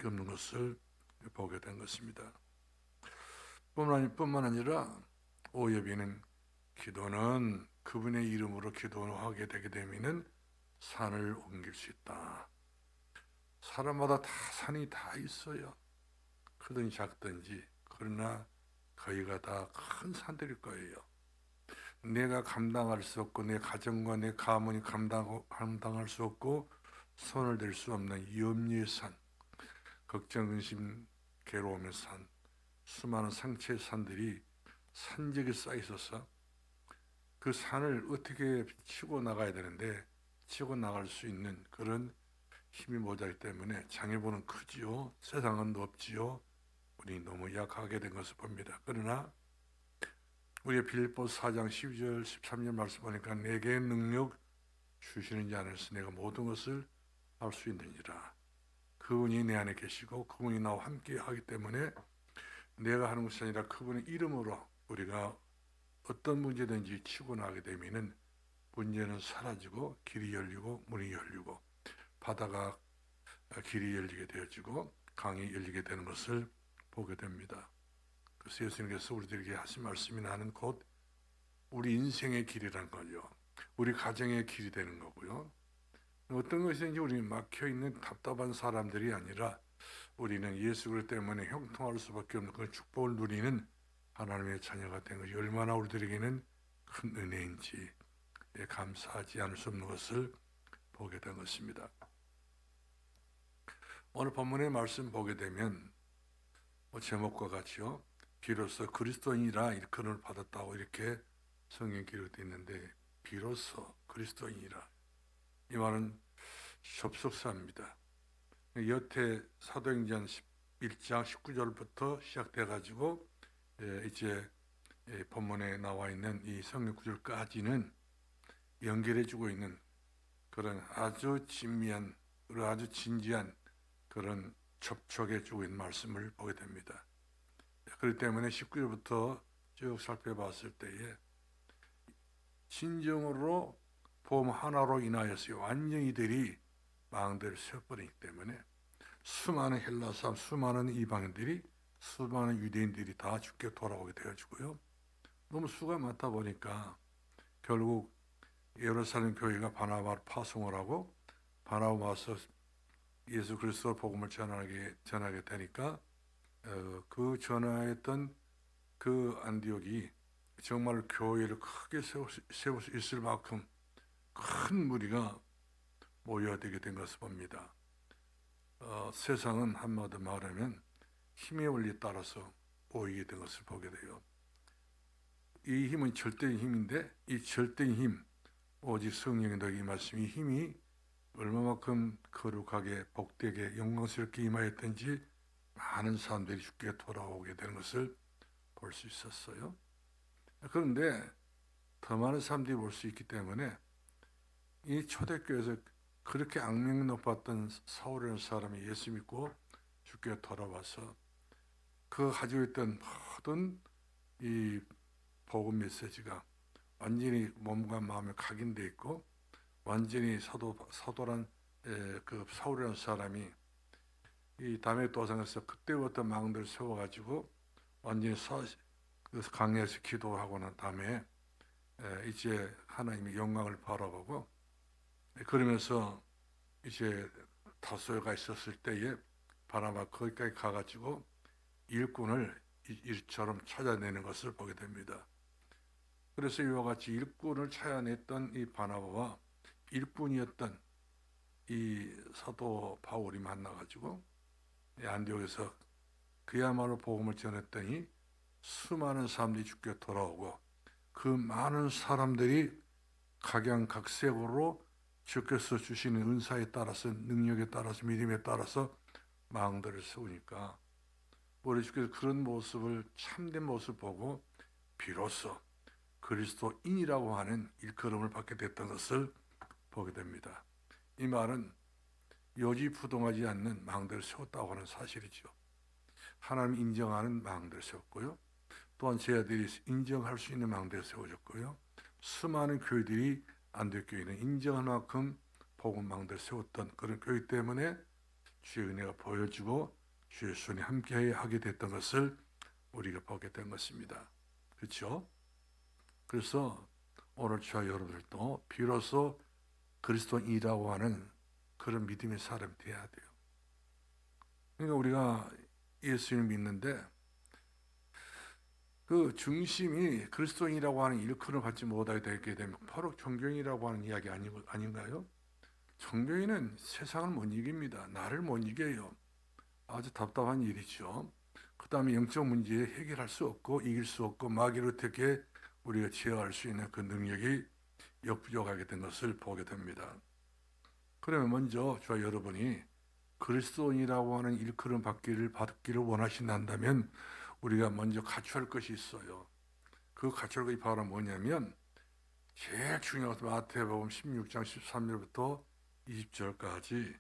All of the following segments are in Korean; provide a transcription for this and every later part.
수밖에 없는 것을 보게 된 것입니다. 뿐만 아니라 오예비는 기도는 그분의 이름으로 기도하게 되게 되면은 산을 옮길 수 있다. 사람마다 다 산이 다 있어요. 크든지 작든지. 그러나 거기가 다 큰 산들일 거예요. 내가 감당할 수 없고 내 가정과 내 가문이 감당할 수 없고 손을 댈 수 없는 염려의 산, 걱정, 근심, 괴로움의 산, 수많은 상처의 산들이 산적에 쌓여 있어서 그 산을 어떻게 치고 나가야 되는데 치고 나갈 수 있는 그런 힘이 모자라기 때문에 장애보는 크지요. 세상은 높지요. 우리 너무 약하게 된 것을 봅니다. 그러나 우리 빌립보서 4장 12절 13절 말씀 보니까 내게 능력 주시는 자 안에서 내가 모든 것을 할 수 있느니라. 그분이 내 안에 계시고 그분이 나와 함께 하기 때문에 내가 하는 것이 아니라 그분의 이름으로 우리가 어떤 문제든지 치고 나가게 되면은 문제는 사라지고 길이 열리고 문이 열리고 바다가 길이 열리게 되어지고 강이 열리게 되는 것을 보게 됩니다. 그래서 예수님께서 우리들에게 하신 말씀이 나는 곧 우리 인생의 길이란 걸요. 우리 가정의 길이 되는 거고요. 어떤 것이든지 우리 막혀있는 답답한 사람들이 아니라 우리는 예수 그리스도 때문에 형통할 수밖에 없는 그 축복을 누리는 하나님의 자녀가 된 것이 얼마나 우리들에게는 큰 은혜인지 감사하지 않을 수 없는 것을 보게 된 것입니다. 오늘 본문의 말씀 보게 되면 제목과 같이요. 비로소 그리스도인이라 일컬음을 받았다고 이렇게 성경 기록되어 있는데 비로소 그리스도인이라 이 말은 접속사입니다. 여태 사도행전 1장 19절부터 시작돼 가지고 이제 본문에 나와 있는 이 성경 구절까지는 연결해 주고 있는 그런 아주 진미한 그리고 아주 진지한 그런 접촉해 주고 있는 말씀을 보게 됩니다. 그렇기 때문에 19절부터 쭉 살펴봤을 때에 진정으로 복음 하나로 인하여서 완전히 이들이 망대를 세워버리기 때문에 수많은 헬라 사람, 수많은 이방인들이 수많은 유대인들이 다 죽게 돌아오게 되어지고요. 너무 수가 많다 보니까 결국 예루살렘 교회가 바나바를 파송을 하고 바나바 와서 예수 그리스도 복음을 전하게 되니까 그 전하했던 그 안디옥이 정말 교회를 크게 세울 수 있을 만큼 큰 무리가 모여되게 된 것을 봅니다. 세상은 한마디 말하면 힘의 원리에 따라서 모이게 된 것을 보게 돼요. 이 힘은 절대적인 힘인데 이 절대적인 힘, 오직 성령의 너희 말씀이 힘이 얼마만큼 거룩하게 복되게 영광스럽게 임하였던지 많은 사람들이 죽게 돌아오게 되는 것을 볼 수 있었어요. 그런데 더 많은 사람들이 볼 수 있기 때문에 이 초대교회에서 그렇게 악명 높았던 사울이라는 사람이 예수 믿고 죽게 돌아와서 그 가지고 있던 모든 이 복음 메시지가 완전히 몸과 마음에 각인되어 있고 완전히 사도란 그 사울이라는 사람이 이 다메섹 도상에서 그때부터 망대를 세워가지고 완전히 그 강에서 기도하고 난 다음에 이제 하나님의 영광을 바라보고 그러면서 이제 다소가 있었을 때에 바나바 거기까지 가가지고 일꾼을 일처럼 찾아내는 것을 보게 됩니다. 그래서 이와 같이 일꾼을 찾아냈던 이 바나바와 일꾼이었던 이 사도 바울이 만나가지고 안디옥에서 그야말로 복음을 전했더니 수많은 사람들이 죽게 돌아오고 그 많은 사람들이 각양각색으로 주께서 주시는 은사에 따라서 능력에 따라서 믿음에 따라서 망대를 세우니까 우리 주께서 그런 모습을 참된 모습을 보고 비로소 그리스도인이라고 하는 일컬음을 받게 됐던 것을 보게 됩니다. 이 말은 요지부동하지 않는 망대를 세웠다고 하는 사실이죠. 하나님 인정하는 망대를 세웠고요. 또한 제자들이 인정할 수 있는 망대를 세워졌고요. 수많은 교회들이 안디옥 교회는 인정할 만큼 복음 망대를 세웠던 그런 교회 때문에 주의 은혜가 보여주고 주의 손이 함께 하게 됐던 것을 우리가 보게 된 것입니다. 그렇죠? 그래서 오늘 저와 여러분들도 비로소 그리스도인이라고 하는 그런 믿음의 사람이 되어야 돼요. 그러니까 우리가 예수님을 믿는데 그 중심이 그리스도인이라고 하는 일컬음을 받지 못하게 되게 되면 바로 종교인이라고 하는 이야기 아닌가요? 종교인은 세상을 못 이깁니다. 나를 못 이겨요. 아주 답답한 일이죠. 그 다음에 영적 문제 해결할 수 없고 이길 수 없고 마귀를 어떻게 우리가 제어할 수 있는 그 능력이 역부족하게 된 것을 보게 됩니다. 그러면 먼저 저와 여러분이 그리스도인이라고 하는 일컬음 받기를 원하신다면 우리가 먼저 갖춰야 할 것이 있어요. 그 갖춰야 할 것이 바로 뭐냐면 제일 중요한 것은 마태복음 16장 13절부터 20절까지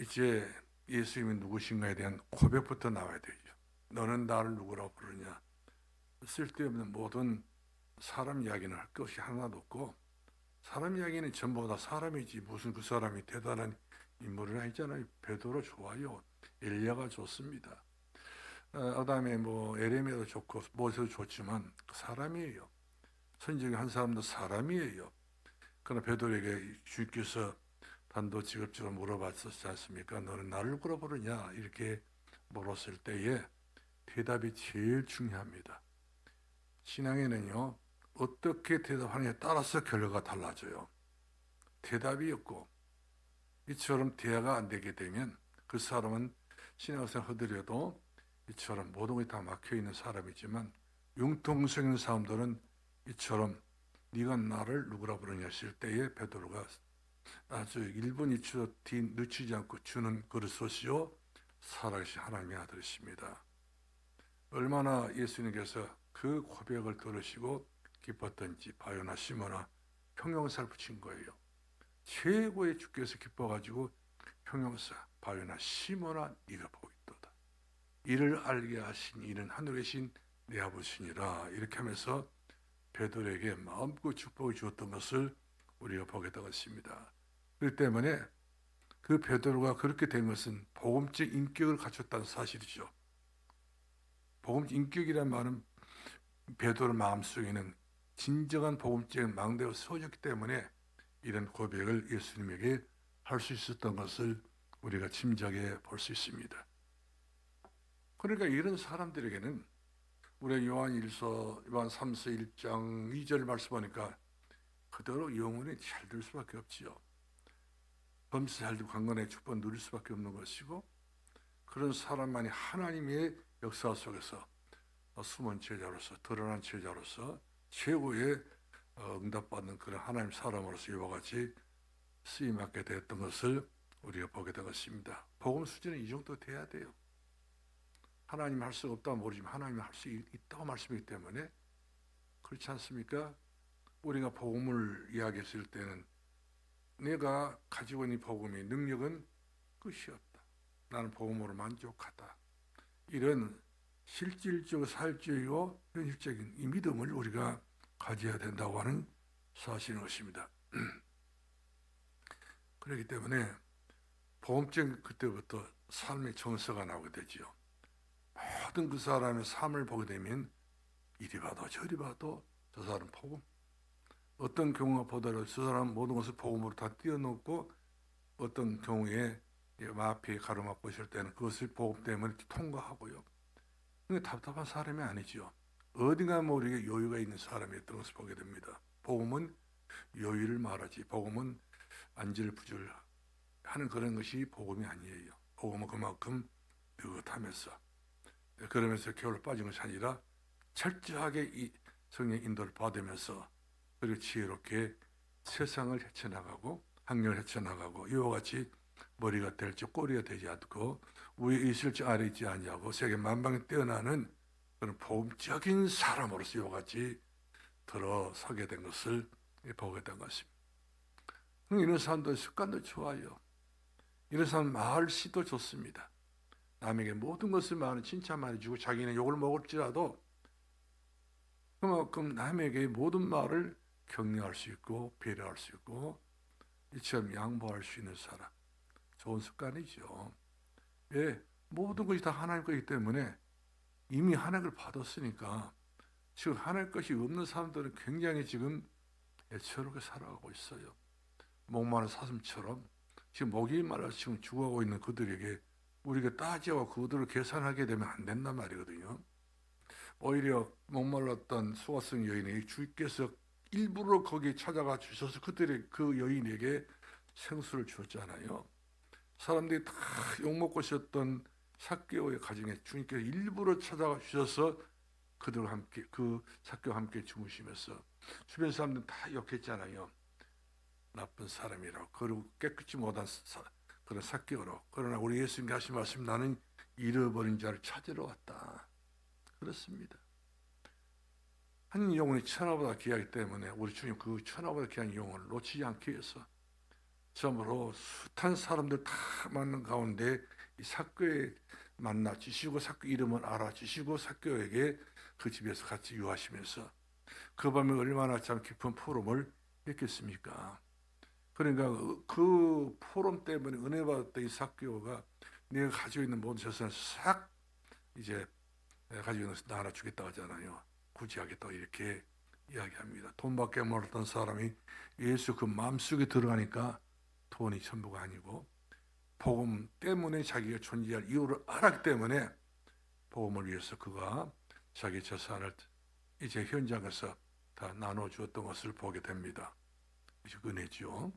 이제 예수님이 누구신가에 대한 고백부터 나와야 되죠. 너는 나를 누구라고 부르냐? 쓸데없는 모든 사람 이야기는 할 것이 하나도 없고 사람 이야기는 전부 다 사람이지 무슨 그 사람이 대단한 인물은 아니잖아요. 베드로 좋아요. 엘리야가 좋습니다. 그다음에 뭐 에레미야도 좋고 모세도 좋지만 사람이에요. 선지자 한 사람도 사람이에요. 그러나 베드로에게 주께서 단도직입적으로 물어봤었지 않습니까? 너는 나를 누구라 부르냐? 이렇게 물었을 때에 대답이 제일 중요합니다. 신앙에는요, 어떻게 대답하느냐에 따라서 결과가 달라져요. 대답이 없고 이처럼 대화가 안 되게 되면 그 사람은 신앙생활 하더라도 이처럼 모든 것이 다 막혀있는 사람이지만 융통성 있는 사람들은 이처럼 네가 나를 누구라 부르냐 했을 때에 베드로가 아주 1분 2초 뒤 늦추지 않고 주는 그리스도시요 살아계신 하나님의 아들이십니다. 얼마나 예수님께서 그 고백을 들으시고 기뻤던지 바요나 시모나 형용사를 붙인 거예요. 최고의 주께서 기뻐가지고 형용사 바요나 시모나 네가 보고 있도다. 이를 알게 하신 이는 하늘에 계신 내 아버지니라. 이렇게 하면서 베드로에게 마음껏 축복을 주었던 것을 우리가 보게 되었습니다. 그렇기 때문에 그 베드로가 그렇게 된 것은 복음적 인격을 갖췄다는 사실이죠. 복음적 인격이란 말은 베드로 마음속에는 진정한 복음적 망대가 세워졌기 때문에 이런 고백을 예수님에게 할 수 있었던 것을 우리가 짐작해 볼 수 있습니다. 그러니까 이런 사람들에게는 우리 요한 3서 1장 2절 말씀하니까 그대로 영혼이 잘 될 수밖에 없지요. 범사 잘 되고 강건의 축복 누릴 수밖에 없는 것이고 그런 사람만이 하나님의 역사 속에서 숨은 제자로서 드러난 제자로서 최고의 응답받는 그런 하나님 사람으로서 이와 같이 쓰임받게 되었던 것을 우리가 보게 되었습니다. 복음 수준은 이 정도 돼야 돼요. 하나님 할 수 없다고 모르지만 하나님이 할 수 있다고 말씀이기 때문에 그렇지 않습니까? 우리가 복음을 이야기했을 때는 내가 가지고 있는 복음의 능력은 끝이 없다. 나는 복음으로 만족하다. 이런 실질적, 사실적이고 현실적인 이 믿음을 우리가 가져야 된다고 하는 사실인 것입니다. 그렇기 때문에 복음적 그때부터 삶의 정서가 나오게 되지요. 모든 그 사람의 삶을 보게 되면 이리 봐도 저리 봐도 저 사람 복음. 어떤 경우가 보더라도 저 사람 모든 것을 복음으로 다 띄워놓고 어떤 경우에 마피에 가로막고 있을 때는 그것을 복음 때문에 통과하고요. 그러니까 답답한 사람이 아니죠. 어딘가 우리에게 여유가 있는 사람이었던 것을 보게 됩니다. 복음은 여유를 말하지 복음은 안절부절 하는 그런 것이 복음이 아니에요. 복음은 그만큼 느긋하면서 그러면서 겨울 빠진 것이 아니라 철저하게 이 성령의 인도를 받으면서 그리고 지혜롭게 세상을 헤쳐나가고 학년을 헤쳐나가고 이와 같이 머리가 될지 꼬리가 되지 않고 위에 있을지 아래 있지 않냐고 세계 만방에 뛰어나는 그런 복음적인 사람으로서 이와 같이 들어서게 된 것을 보게 된 것입니다. 이런 사람들 습관도 좋아요. 이런 사람 말씨도 좋습니다. 남에게 모든 것을 말하는 칭찬만 해주고 자기는 욕을 먹을지라도 그만큼 남에게 모든 말을 격려할 수 있고 배려할 수 있고 이처럼 양보할 수 있는 사람. 좋은 습관이죠. 예, 모든 것이 다 하나님 것이기 때문에 이미 하나님을 받았으니까 지금 하나님 것이 없는 사람들은 굉장히 지금 애처롭게 살아가고 있어요. 목마른 사슴처럼 지금 목이 말라서 지금 죽어가고 있는 그들에게 우리가 따지고 그들을 계산하게 되면 안 된단 말이거든요. 오히려 목말랐던 수가성 여인에게 주께서 일부러 거기에 찾아가 주셔서 그들의 그 여인에게 생수를 주었잖아요. 사람들이 다 욕먹고 있었던 삭개오의 가정에 주님께서 일부러 찾아가 주셔서 그들과 함께 그 삭개와 함께 주무시면서 주변 사람들은 다 욕했잖아요. 나쁜 사람이라고. 그리고 깨끗이 못한 그런 삭개오로. 그러나 우리 예수님이 하신 말씀, 나는 잃어버린 자를 찾으러 왔다. 그렇습니다. 한 영혼이 천하보다 귀하기 때문에 우리 주님 그 천하보다 귀한 영혼을 놓치지 않기 위해서 처음으로 숱한 사람들 다 만난 가운데 이 삭개에 만나 주시고 삭개 이름을 알아주시고 삭개에게 그 집에서 같이 유하시면서 그 밤에 얼마나 참 깊은 포럼을 했겠습니까? 그러니까 그 포럼 때문에 은혜 받았던 이 삭개오가 내가 가지고 있는 모든 재산을 싹 이제 가지고 있는 것을 나눠주겠다 하잖아요. 구제하겠다 이렇게 이야기합니다. 돈밖에 몰랐던 사람이 예수 그 마음속에 들어가니까 돈이 전부가 아니고 복음 때문에 자기가 존재할 이유를 알았기 때문에 복음을 위해서 그가 자기 재산을 이제 현장에서 다 나눠주었던 것을 보게 됩니다. 이게 은혜죠.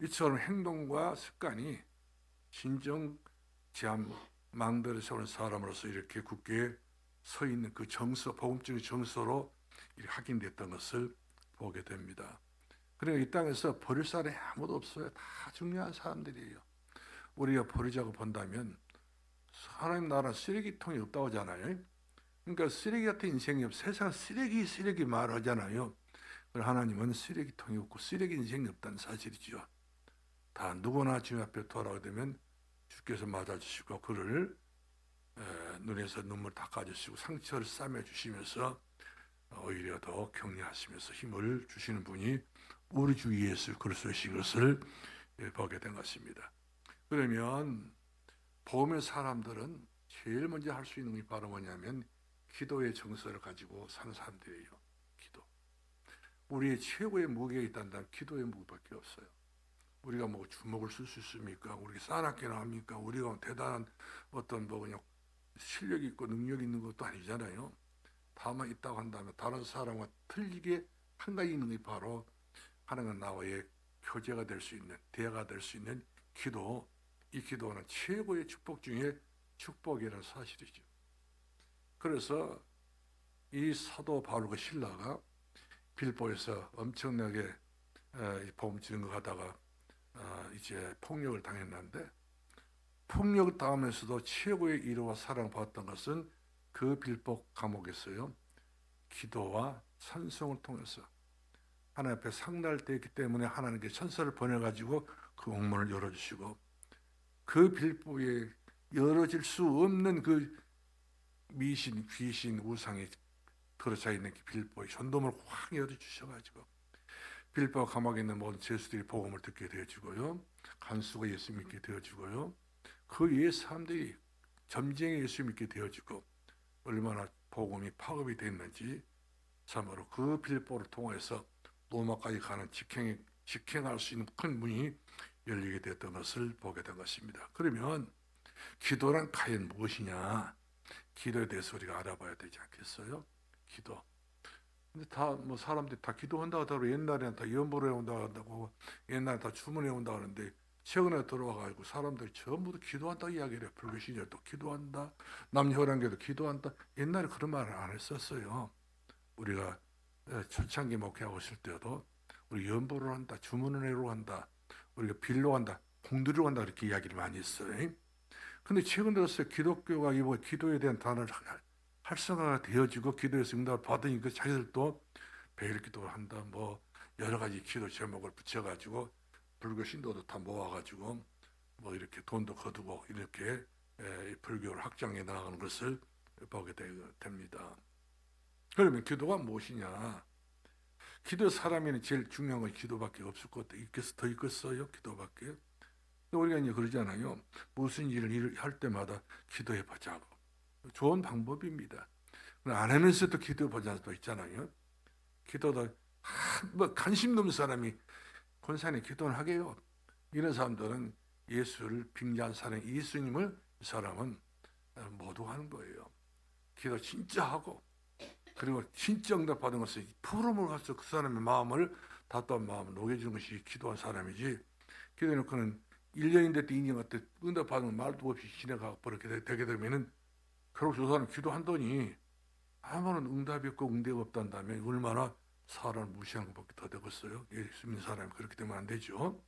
이처럼 행동과 습관이 진정 망대를 세우는 사람으로서 이렇게 굳게 서 있는 그 정서, 복음적인 정서로 확인됐던 것을 보게 됩니다. 그러니까 이 땅에서 버릴 사람이 아무도 없어요. 다 중요한 사람들이에요. 우리가 버리자고 본다면 하나님 나라 쓰레기통이 없다고 하잖아요. 그러니까 쓰레기 같은 인생이 없어요. 세상은 쓰레기 말하잖아요. 하나님은 쓰레기통이 없고 쓰레기 인생이 없다는 사실이죠. 다 누구나 주님 앞에 돌아오게 되면 주께서 맞아주시고 그를 눈에서 눈물 닦아주시고 상처를 싸매주시면서 오히려 더 격려하시면서 힘을 주시는 분이 우리 주 예수 그리스도이신 것을 보게 된 것입니다. 그러면 복음의 사람들은 제일 먼저 할 수 있는 게 바로 뭐냐면 기도의 정서를 가지고 사는 사람들이에요. 기도. 우리의 최고의 무게가 있다면 기도의 무게밖에 없어요. 우리가 뭐 주먹을 쓸 수 있습니까? 우리가 싸납게나 합니까? 우리가 대단한 어떤 뭐 그냥 실력이 있고 능력이 있는 것도 아니잖아요. 다만 있다고 한다면 다른 사람과 틀리게 한 가지 있는 게 바로 하나님과 나와의 교제가 될 수 있는, 대화가 될 수 있는 기도. 이 기도는 최고의 축복 중에 축복이라는 사실이죠. 그래서 이 사도 바울과 실라가 빌보에서 엄청나게 복음 증거하다가 이제 폭력을 당했는데 폭력을 당하면서도 최고의 위로와 사랑받았던 것은 그 빌보 감옥에서요. 기도와 찬송을 통해서 하나님 앞에 상달되었기 때문에 하나님께 천사를 보내가지고 그 옥문을 열어주시고 그 빌보에 열어질 수 없는 그 미신, 귀신, 우상이 들어차 있는 그 빌보의 전도문을 확 열어주셔가지고 빌보 감옥에 있는 모든 죄수들이 복음을 듣게 되어지고요. 간수가 예수 믿게 되어지고요. 그 위에 사람들이 점쟁이 예수 믿게 되어지고 얼마나 복음이 파급이 됐는지 참으로 그 빌보를 통해서 로마까지 가는 직행할 수 있는 큰 문이 열리게 됐던 것을 보게 된 것입니다. 그러면 기도란 과연 무엇이냐? 기도에 대해서 우리가 알아봐야 되지 않겠어요? 기도. 근데 다 뭐 사람들이 다 기도한다고 하더라도 옛날에는 다 연보를 해온다고 한다고 옛날에 다 주문해 온다고 하는데 최근에 들어와가지고 사람들이 전부 다 기도한다 이야기를 해요. 불교신자도 기도한다. 남녀호랑교도 기도한다. 옛날에 그런 말을 안 했었어요. 우리가 초창기 목회하고 있을 때도 우리 연보를 한다. 주문을 해로 한다. 우리가 빌로 한다. 공들이로 한다. 이렇게 이야기를 많이 했어요. 근데 최근 들어서 기독교가 이 기도에 대한 단어를 활성화가 되어지고 기도에서 응답을 받으니까 자기들도 배일 기도를 한다. 뭐 여러 가지 기도 제목을 붙여가지고 불교 신도도 다 모아가지고 뭐 이렇게 돈도 거두고 이렇게 불교를 확장해 나가는 것을 보게 됩니다. 그러면 기도가 무엇이냐? 기도 사람에는 제일 중요한 건 기도밖에 없을 것 같아요. 더 있겠어요? 기도밖에. 우리가 이제 그러잖아요. 무슨 일을 할 때마다 기도해 보자고. 좋은 방법입니다. 안 하면서도 기도해 보자는 수 있잖아요. 기도도 뭐 관심 없는 사람이 권사님 기도는 하게요. 이런 사람들은 예수를 빙자한 사람, 예수님을 이 사람은 모두 하는 거예요. 기도 진짜 하고, 그리고 진짜 응답 받은 것은 푸름을 가서 그 사람의 마음을, 답답한 마음을 녹여주는 것이 기도한 사람이지, 기도해놓고는 1년인데 2년 때 응답 받은 말도 없이 지나가 버리게 되게 되면은, 결국 저 사람 기도한더니 아무런 응답이 없고 응대가 없단다면 얼마나 사람을 무시하는 것밖에 더 되겠어요. 예수 믿는 사람이 그렇게 되면 안 되죠.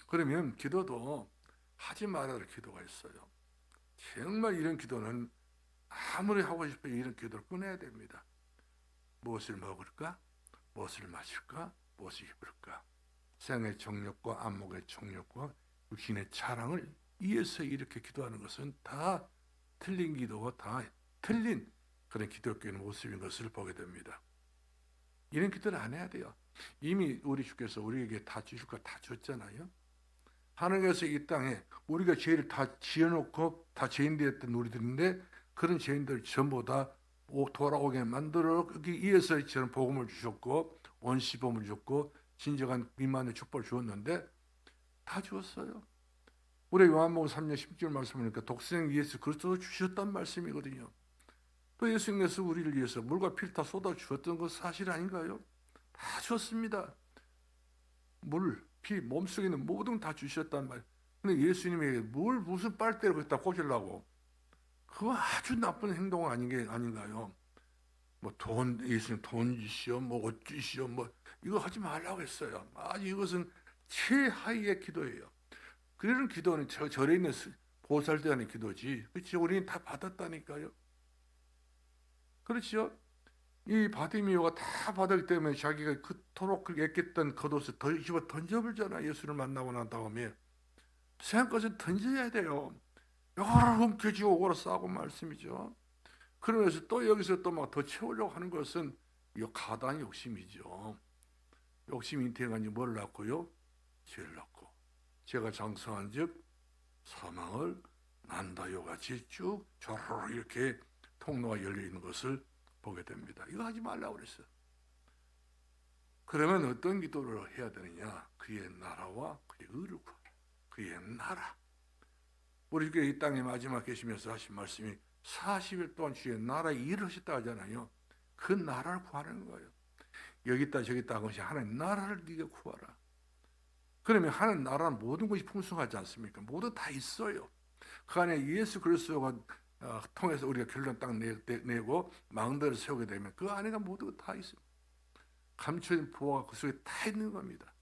그러면 기도도 하지 말아야 할 기도가 있어요. 정말 이런 기도는 아무리 하고 싶어도 이런 기도를 꺼내야 됩니다. 무엇을 먹을까? 무엇을 마실까? 무엇을 입을까? 생의 정욕과 안목의 정욕과 육신의 자랑을 위해서 이렇게 기도하는 것은 다 틀린 기도가 다 틀린 그런 기독교의 모습인 것을 보게 됩니다. 이런 기도를 안 해야 돼요. 이미 우리 주께서 우리에게 다 주실 거 다 줬잖아요. 하나님께서 이 땅에 우리가 죄를 다 지어놓고 다 죄인 되었던 우리들인데, 그런 죄인들 전부 다 돌아오게 만들기 위해서 저는 복음을 주셨고 원시복음을 주셨고 진정한 미만의 축복을 주었는데 다 주었어요. 우리 요한복음 3장 10절 말씀하니까 독생 예수 그리스도 주셨단 말씀이거든요. 또 예수님께서 우리를 위해서 물과 피를 다 쏟아 주었던 것 사실 아닌가요? 다 주었습니다. 물, 피, 몸속에 있는 모든 다 주셨단 말이에요. 근데 예수님에게 무슨 빨대를 거기다 꽂으려고, 그거 아주 나쁜 행동 아닌가요? 뭐 예수님 돈 주시오, 뭐 옷 주시오, 뭐 이거 하지 말라고 했어요. 아주 이것은 최하위의 기도예요. 그런 기도는 절에 있는 보살때 하는 기도지. 그렇지, 우리는 다 받았다니까요. 그렇죠? 이 바디미오가 다 받았기 때문에 자기가 그토록 그렇게 애꼈던 겉옷을 집어 던져버리잖아. 예수를 만나고 난 다음에 세상 것을 던져야 돼요. 요거를 움켜쥐고 오고를 싸고 말씀이죠. 그러면서 또 여기서 또 막 더 채우려고 하는 것은 이 가단 욕심이죠. 욕심이 인태간지 뭘 낳고요? 죄를 낳고, 죄가 장성한즉 사망을 난다요 같이 쭉 조르르 이렇게 통로가 열려 있는 것을 보게 됩니다. 이거 하지 말라고 그랬어요. 그러면 어떤 기도를 해야 되느냐? 그의 나라와 그의 의를 구하라. 그의 나라. 우리 교회 이 땅에 마지막 계시면서 하신 말씀이 40일 동안 주의 나라의 일을 하셨다 하잖아요. 그 나라를 구하는 거예요. 여기 있다 저기 있다 하는 것이 하나님 나라를 네가 구하라. 그러면 하나님 나라는 모든 것이 풍성하지 않습니까? 모두 다 있어요. 그 안에 예수 그리스도가 통해서 우리가 결론 딱 내고 망대를 세우게 되면 그 안에가 모두 다 있습니다. 감춰진 보화가 그 속에 다 있는 겁니다.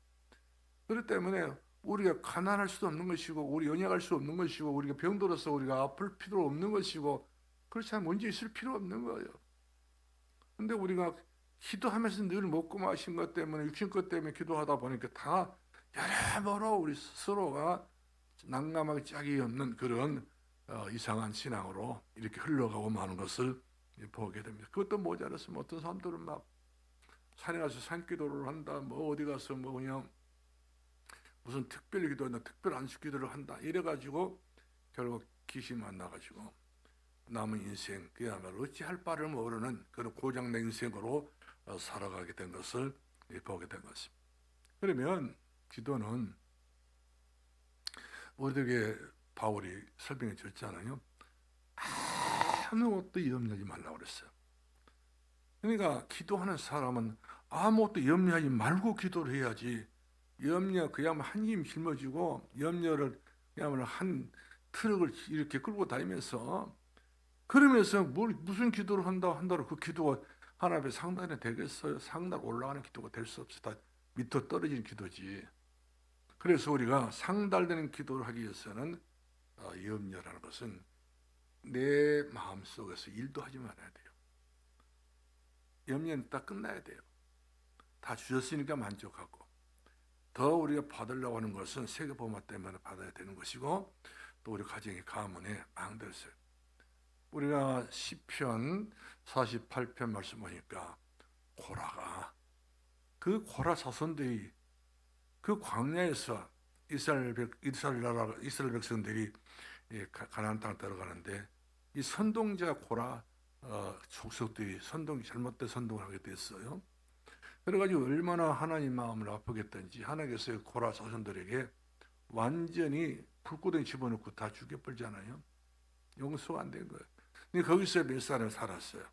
그렇기 때문에 우리가 가난할 수도 없는 것이고, 우리 연약할 수 없는 것이고, 우리가 병들어서 우리가 아플 필요 없는 것이고, 그렇지 않으면 문제 있을 필요 없는 거예요. 근데 우리가 기도하면서 늘 먹고 마신 것 때문에, 육신 것 때문에 기도하다 보니까 다 여러모로 우리 스스로가 난감하게 짝이 없는 그런 이상한 신앙으로 이렇게 흘러가고 마는 것을 보게 됩니다. 그것도 모자랐으면 어떤 사람들은 막 산에 가서 산기도를 한다, 뭐 어디 가서 뭐 그냥 무슨 특별 기도나 특별 안식 기도를 한다 이래가지고 결국 귀신 만나가지고 남은 인생 그야말로 어찌할 바를 모르는 그런 고장난 인생으로 살아가게 된 것을 보게 된 것입니다. 그러면 기도는 우리에게 바울이 설명해 줬잖아요. 아무것도 염려하지 말라고 그랬어요. 그러니까 기도하는 사람은 아무것도 염려하지 말고 기도를 해야지. 염려 그야말로 한 힘 짊어지고 염려를 그야말로 한 트럭을 이렇게 끌고 다니면서 그러면서 무슨 기도를 한다고 그 기도가 하나님 앞에 상단에 되겠어요? 상단 올라가는 기도가 될 수 없어. 다 밑으로 떨어지는 기도지. 그래서 우리가 상달되는 기도를 하기 위해서는 염려라는 것은 내 마음속에서 일도 하지 말아야 돼요. 염려는 딱 끝나야 돼요. 다 주셨으니까 만족하고, 더 우리가 받으려고 하는 것은 세계복음 때문에 받아야 되는 것이고, 또 우리 가정의 가문에 망들었어요. 우리가 시편 48편 말씀 보니까 고라가 그 고라 자손들이 그 광야에서 이스라엘 백성들이 가나안 땅 들어가는데 이 선동자 고라 족속들이 잘못된 선동을 하게 됐어요. 그래가지고 얼마나 하나님 마음을 아프겠던지 하나님께서 고라 자손들에게 완전히 불구덩이 집어넣고 다 죽여버리잖아요. 용서가 안 된 거예요. 근데 거기서 몇 사람 살았어요.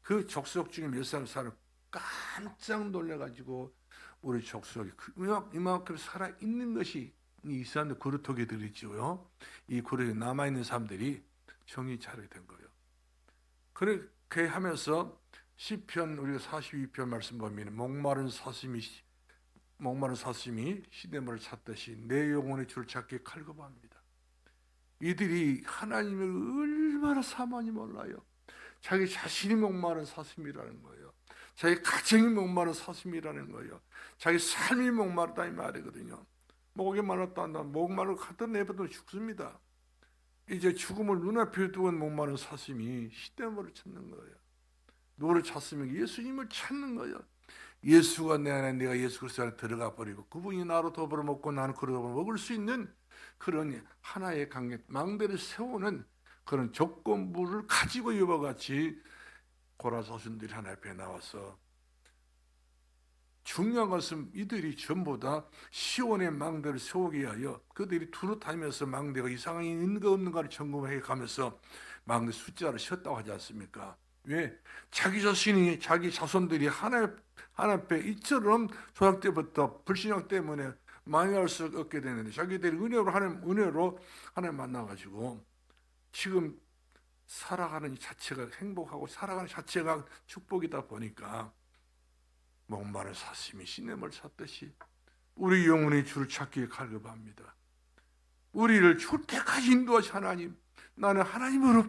그 족속 중에 몇 사람 깜짝 놀래가지고 우리 족속이 이만큼 살아있는 것이 이 사람들 그루터기들이지요. 이 그루터기 남아있는 사람들이 정신 차리게 된 거예요. 그렇게 하면서 시편 우리가 42편 말씀 보면 목마른 사슴이 시냇물을 찾듯이 내 영혼의 주를 찾기에 칼급합니다. 이들이 하나님을 얼마나 사모하는지 몰라요. 자기 자신이 목마른 사슴이라는 거예요. 자기 가정이 목마른 사슴이라는 거예요. 자기 삶이 목마르다 이 말이거든요. 목이 말랐다 한다. 목마르고 갖다 내버려 죽습니다. 이제 죽음을 눈앞에 두고 목마른 사슴이 시냇물을 찾는 거예요. 누구를 찾으면 예수님을 찾는 거예요. 예수가 내 안에, 내가 예수 그리스도 안에 들어가 버리고 그분이 나로 더불어 먹고 나는 그로 먹을 수 있는 그런 하나의 관계, 망대를 세우는 그런 조건부를 가지고 이와 같이 고라 자손들이 하나님 앞에 나와서, 중요한 것은 이들이 전부 다 시온의 망대를 세우기 위하여 그들이 두루 다니면서 망대가 이상이 있는가 없는가를 점검해 가면서 망대 숫자를 셌다고 하지 않습니까? 왜? 자기 자신이, 자기 자손들이 하나님 앞에 이처럼 초등 때부터 불신앙 때문에 망할 수 없게 되는데, 자기들이 은혜로 하나님 만나가지고 지금 살아가는 자체가 행복하고 살아가는 자체가 축복이다 보니까 목마른 사슴이 시냇물을 찾듯이 우리 영혼의 주를 찾기에 갈급합니다. 우리를 줄 때까지 인도하신 하나님, 나는 하나님으로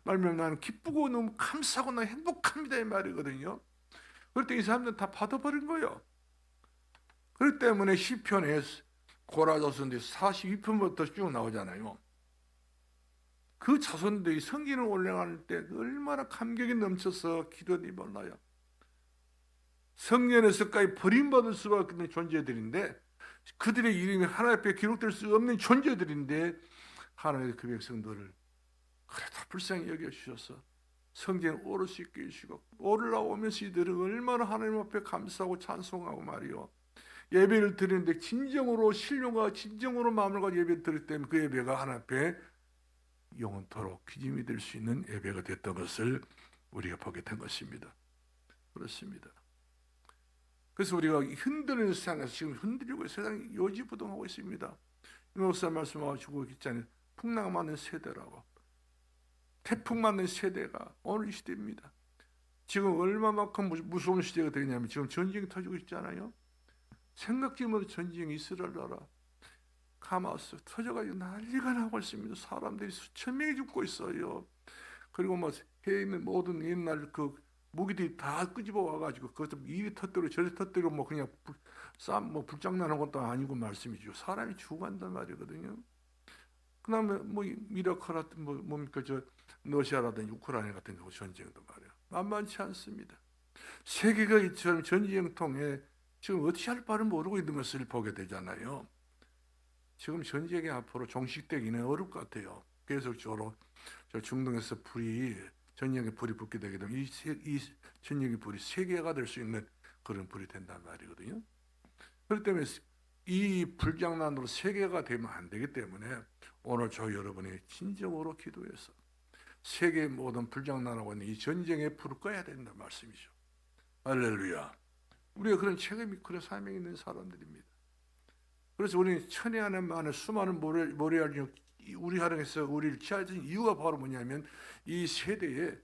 말면 나는 기쁘고 너무 감사하고 나 행복합니다 이 말이거든요. 그럴 때 이 사람들은 다 받아버린 거예요. 그렇기 때문에 시편에 고라 자손들이 42편부터 쭉 나오잖아요. 그 자손들이 성경을 올라갈 때 얼마나 감격이 넘쳐서 기도들이 몰라요. 성년에서까지 버림받을 수밖에 없는 존재들인데, 그들의 이름이 하나님 앞에 기록될 수 없는 존재들인데 하나님의 그 백성들을 그래도 불쌍히 여겨주셔서 성전에 오를 수 있게 해주시고, 올라오면서 이들은 얼마나 하나님 앞에 감사하고 찬송하고 말이요, 예배를 드리는데 진정으로 신령과 진정으로 마음을 가지고 예배를 드릴 때면 그 예배가 하나님 앞에 영원토록 기짐이 될 수 있는 예배가 됐던 것을 우리가 보게 된 것입니다. 그렇습니다. 그래서 우리가 흔들리는 세상에서 지금 흔들리고 세상이 요지부동하고 있습니다. 목사 말씀하시고 있잖아요. 풍랑 맞는 세대라고. 태풍 맞는 세대가 오늘 이 시대입니다. 지금 얼마만큼 무서운 시대가 되냐면 지금 전쟁이 터지고 있잖아요. 생각지 못한 전쟁이 이스라엘 나라 하마스 터져가지고 난리가 나고 있습니다. 사람들이 수천 명이 죽고 있어요. 그리고 뭐 해에 있는 모든 옛날 그 무기들이 다 끄집어 와가지고 그것도 이리 터뜨리고 저리 터뜨리고 뭐 그냥 불장난한 것도 아니고 말씀이죠. 사람이 죽어간단 말이거든요. 그다음에 뭐 미라크라든 뭡니까 저 러시아라든지 우크라이나 같은 그 전쟁도 말이야 만만치 않습니다. 세계가 이처럼 전쟁통에 지금 어떻게 할 바를 모르고 있는 것을 보게 되잖아요. 지금 전쟁이 앞으로 종식되기는 어려울 것 같아요. 계속적으로 저 중동에서 전쟁의 불이 붙게 되게 되면 이 전쟁의 불이 세계가 될 수 있는 그런 불이 된단 말이거든요. 그렇기 때문에 이 불장난으로 세계가 되면 안 되기 때문에 오늘 저 여러분이 진정으로 기도해서 세계의 모든 불장난하고 있는 이 전쟁의 불을 꺼야 된다는 말씀이죠. 할렐루야. 우리가 그런 책임이, 그런 사명이 있는 사람들입니다. 그래서 우리는 천에 하나만의 수많은 모래알이 우리 하나님께서 우리를 취하신 이유가 바로 뭐냐면 이 세대에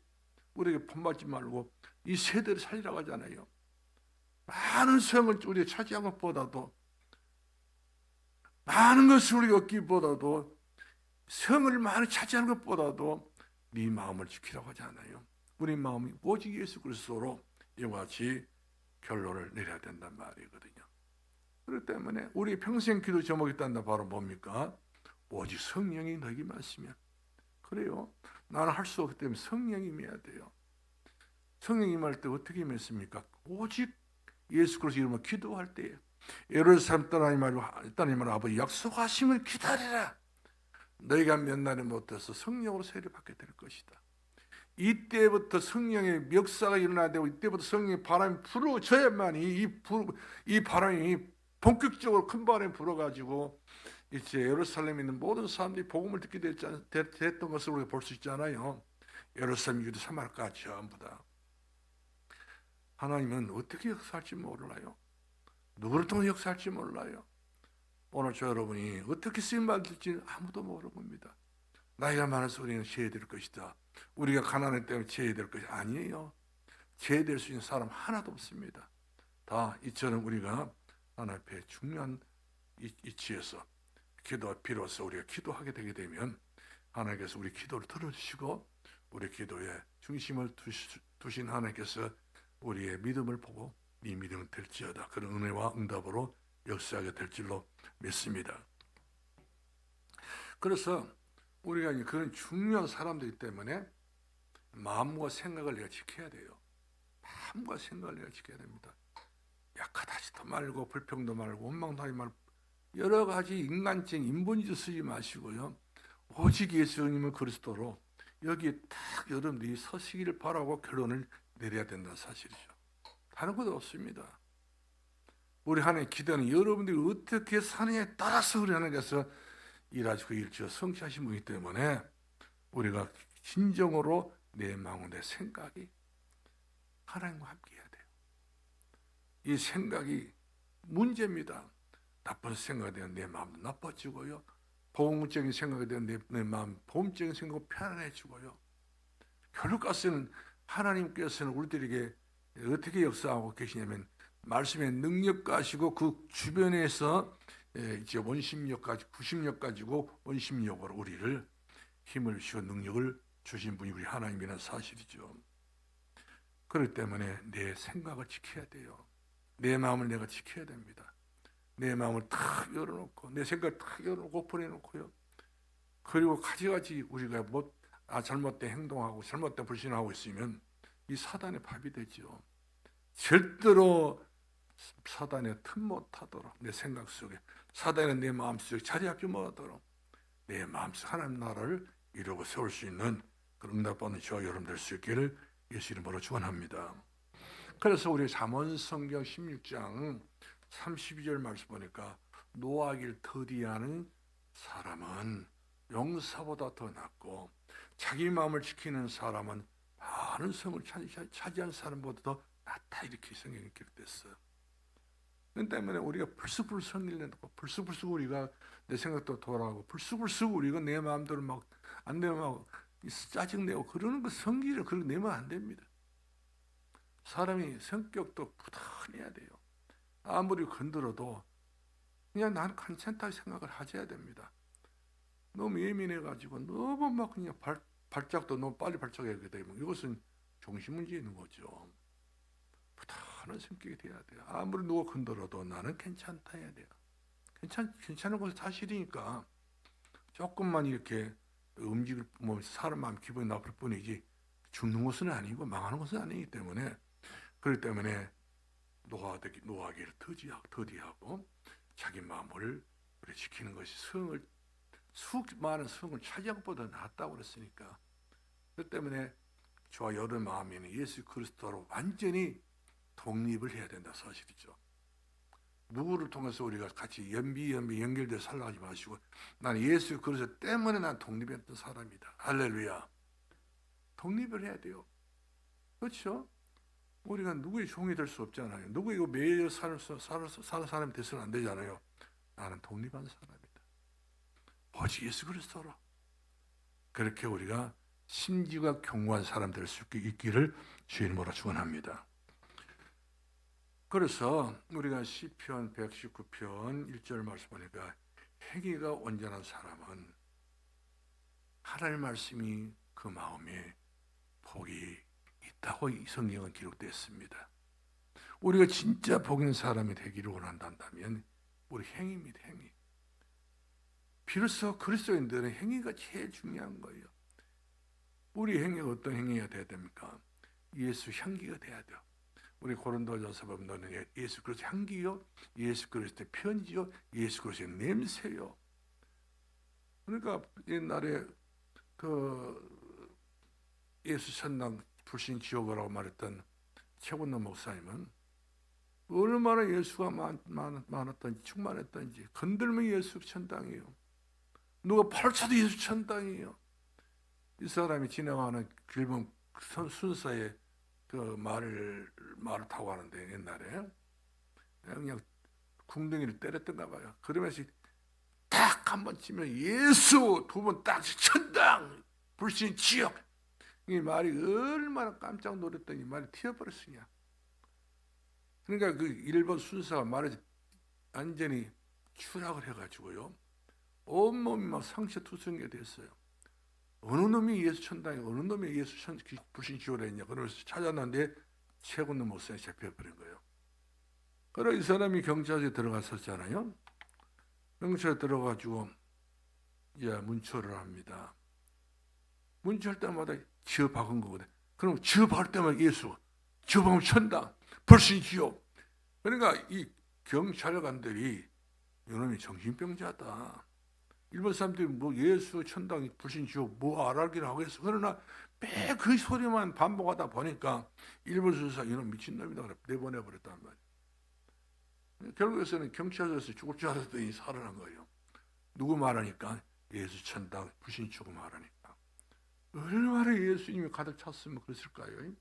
우리에게 본받지 말고 이 세대를 살리라고 하잖아요. 많은 성을 우리가 차지한 것보다도, 많은 것을 우리가 얻기보다도, 성을 많이 차지하는 것보다도 네 마음을 지키라고 하지 않아요. 우리 마음이 오직 예수 그리스도로 이와 같이 결론을 내려야 된단 말이거든요. 그렇기 때문에 우리 평생 기도 제목이 있단다. 바로 뭡니까? 오직 성령이 너에게 말씀이야. 그래요. 나는 할 수 없기 때문에 성령이 임해야 돼요. 성령이 임할 때 어떻게 임했습니까? 오직 예수 그리스도 이름으로 기도할 때에 예루살렘 떠나니 말고 아버지 약속하심을 기다리라. 너희가 몇 날에 못해서 성령으로 세례 받게 될 것이다. 이때부터 성령의 역사가 일어나야 되고, 이때부터 성령의 바람이 불어져야만이 이 바람이 본격적으로 큰 바람이 불어가지고 이제 예루살렘에 있는 모든 사람들이 복음을 듣게 됐던 것을 우리가 볼 수 있잖아요. 예루살렘, 유대, 사마리아까지 전부 다. 하나님은 어떻게 역사할지 몰라요. 누구를 통해 역사할지 몰라요. 오늘 저 여러분이 어떻게 쓰임받을지 아무도 모르는 겁니다. 나이가 많아서 우리는 제해될 것이다. 우리가 가난하기 때문에 제해될 것이 아니에요. 제해될 수 있는 사람 하나도 없습니다. 다 이처럼 우리가 하나님 앞에 중요한 이치에서 기도 비로소 우리가 기도하게 되게 되면 하나님께서 우리 기도를 들어주시고 우리 기도에 중심을 두신 하나님께서 우리의 믿음을 보고 이 믿음은 될지어다. 그런 은혜와 응답으로 역사하게 될 줄로 믿습니다. 그래서 우리가 그런 중요한 사람들이기 때문에 마음과 생각을 내가 지켜야 돼요. 마음과 생각을 내가 지켜야 됩니다. 약하다 하지도 말고 불평도 말고 원망도 하지 말고 여러 가지 인간적인 인본주의 쓰지 마시고요. 오직 예수님을 그리스도로 여기에 딱 여러분들이 서시기를 바라고 결론을 내려야 된다는 사실이죠. 다른 것도 없습니다. 우리 하나님의 기도는 여러분들이 어떻게 사느냐에 따라서 우리 하나님께서 일하시고 그 일지어 성취하신 분이기 때문에 우리가 진정으로 내 마음, 내 생각이 하나님과 함께 해야 돼요. 이 생각이 문제입니다. 나쁜 생각이 되면 내 마음도 나빠지고요. 보험적인 생각이 되면 내 마음, 보험적인 생각은 편안해지고요. 결국까지는 하나님께서는 우리들에게 어떻게 역사하고 계시냐면 말씀의 능력 가지고 그 주변에서 이제 원심력, 구심력 가지고 원심력으로 우리를 힘을 주시고 능력을 주신 분이 우리 하나님이라는 사실이죠. 그렇기 때문에 내 생각을 지켜야 돼요. 내 마음을 내가 지켜야 됩니다. 내 마음을 탁 열어놓고 내 생각을 탁 열어놓고 보내놓고요. 그리고 가지가지 우리가 잘못된 행동하고 잘못된 불신하고 있으면 이 사단의 밥이 되죠. 절대로 사단의 틈 못하도록 내 생각 속에 사단은 내 마음속에 자리 잡지 못하도록 내 마음속 하나님 나라를 이루고 세울 수 있는 그런 응답받는 저와 여러분 될 수 있기를 예수 이름으로 축원합니다. 그래서 우리 잠언성경 16장 32절 말씀 보니까 노하기를 더디하는 사람은 용사보다 더 낫고 자기 마음을 지키는 사람은 많은 성을 차지한 사람보다 더 낫다, 이렇게 성경에 기록됐어요. 그 때문에 우리가 불쑥불쑥 일내고 불쑥불쑥 우리가 내 생각도 돌아가고 불쑥불쑥 우리가 내 마음대로 막 안 되면 막 짜증내고 그러는 거 성기를 그렇게 내면 안 됩니다. 사람이 성격도 부단해야 돼요. 아무리 건드려도 그냥 난 괜찮다고 생각을 하셔야 됩니다. 너무 예민해가지고 너무 막 그냥 발작도 너무 빨리 발작하게 되면 이것은 종신 문제 있는 거죠. 부단한 성격이 돼야 돼요. 아무리 누가 건드려도 나는 괜찮다 해야 돼요. 괜찮은 것은 사실이니까 조금만 이렇게 움직일 사람 마음 기분이 나쁠 뿐이지 죽는 것은 아니고 망하는 것은 아니기 때문에 그렇기 때문에 노하기를 더디하고 자기 마음을 지키는 것이 많은 성을 차지한 것보다 낫다고 그랬으니까 그 때문에 저와 여러분 마음에는 예수 그리스도로 완전히 독립을 해야 된다 사실이죠. 누구를 통해서 우리가 같이 연결돼 살아가지 마시고 나는 예수 그리스도 때문에 난 독립했던 사람이다. 할렐루야. 독립을 해야 돼요. 그렇죠? 우리가 누구의 종이 될 수 없잖아요. 누구에게 매일 사는 사람이 돼서는 안 되잖아요. 나는 독립한 사람이다. 오직 예수 그리스도로. 그렇게 우리가 심지가 견고한 사람 될 수 있기를 주의 이름으로 축원합니다. 그래서 우리가 시편 119편 1절 말씀 보니까 행위가 온전한 사람은 하나님의 말씀이 그 마음에 복이 있다고 이 성경은 기록되었습니다. 우리가 진짜 복 있는 사람이 되기를 원한다면 우리 행위입니다. 행위. 비로소 그리스도인들은 행위가 제일 중요한 거예요. 우리 행위가 어떤 행위가 돼야 됩니까? 예수 향기가 돼야 돼요. 우리 고린도전서 보면 너는 예수 그리스도의 향기요, 예수 그리스도의 편지요, 예수 그리스도의 냄새요. 그러니까 옛날에 그 예수 천당 불신 지옥이라고 말했던 최군도 목사님은 얼마나 예수가 많았던지 충만했던지 건들면 예수 천당이에요. 누가 팔쳐도 예수 천당이에요. 이 사람이 지나가는 길본 순서에 그 말을 타고 가는데 옛날에 그냥 궁둥이를 때렸던가 봐요. 그러면서 딱 한 번 치면 예수, 두 번 딱 천당 불신 지옥. 이 말이 얼마나 깜짝 놀랐더니 말이 튀어버렸으냐. 그러니까 그 일본 순사가 말을 완전히 추락을 해가지고요. 온몸이 막 상처투성이가 됐어요. 어느 놈이 예수 천당에 어느 놈이 예수 불신 지옥에 있냐. 그러면서 찾아놨는데 최고는 목사에 잡혀버린 거예요. 그래서 이 사람이 경찰서에 들어갔었잖아요. 경찰에 들어가지고 이제 문초를 합니다. 문초할 때마다 지어 박은 거거든. 그럼 지어 박을 때마다 예수, 지어 박으면 천당, 불신 지옥. 그러니까 이 경찰관들이 이놈이 정신병자다. 일본 사람들이 뭐 예수, 천당, 불신 지옥 뭐 알기를 하겠어. 그러나 매 그 소리만 반복하다 보니까 일본 수사 이놈 미친놈이다 그래 내보내버렸단 말이에요. 결국에서는 경찰서에서 죽을 줄 알았더니 살아난 거예요. 누구 말하니까? 예수, 천당, 불신 지옥 말하니까. 얼마나 예수님이 가득 찼으면 그랬을까요?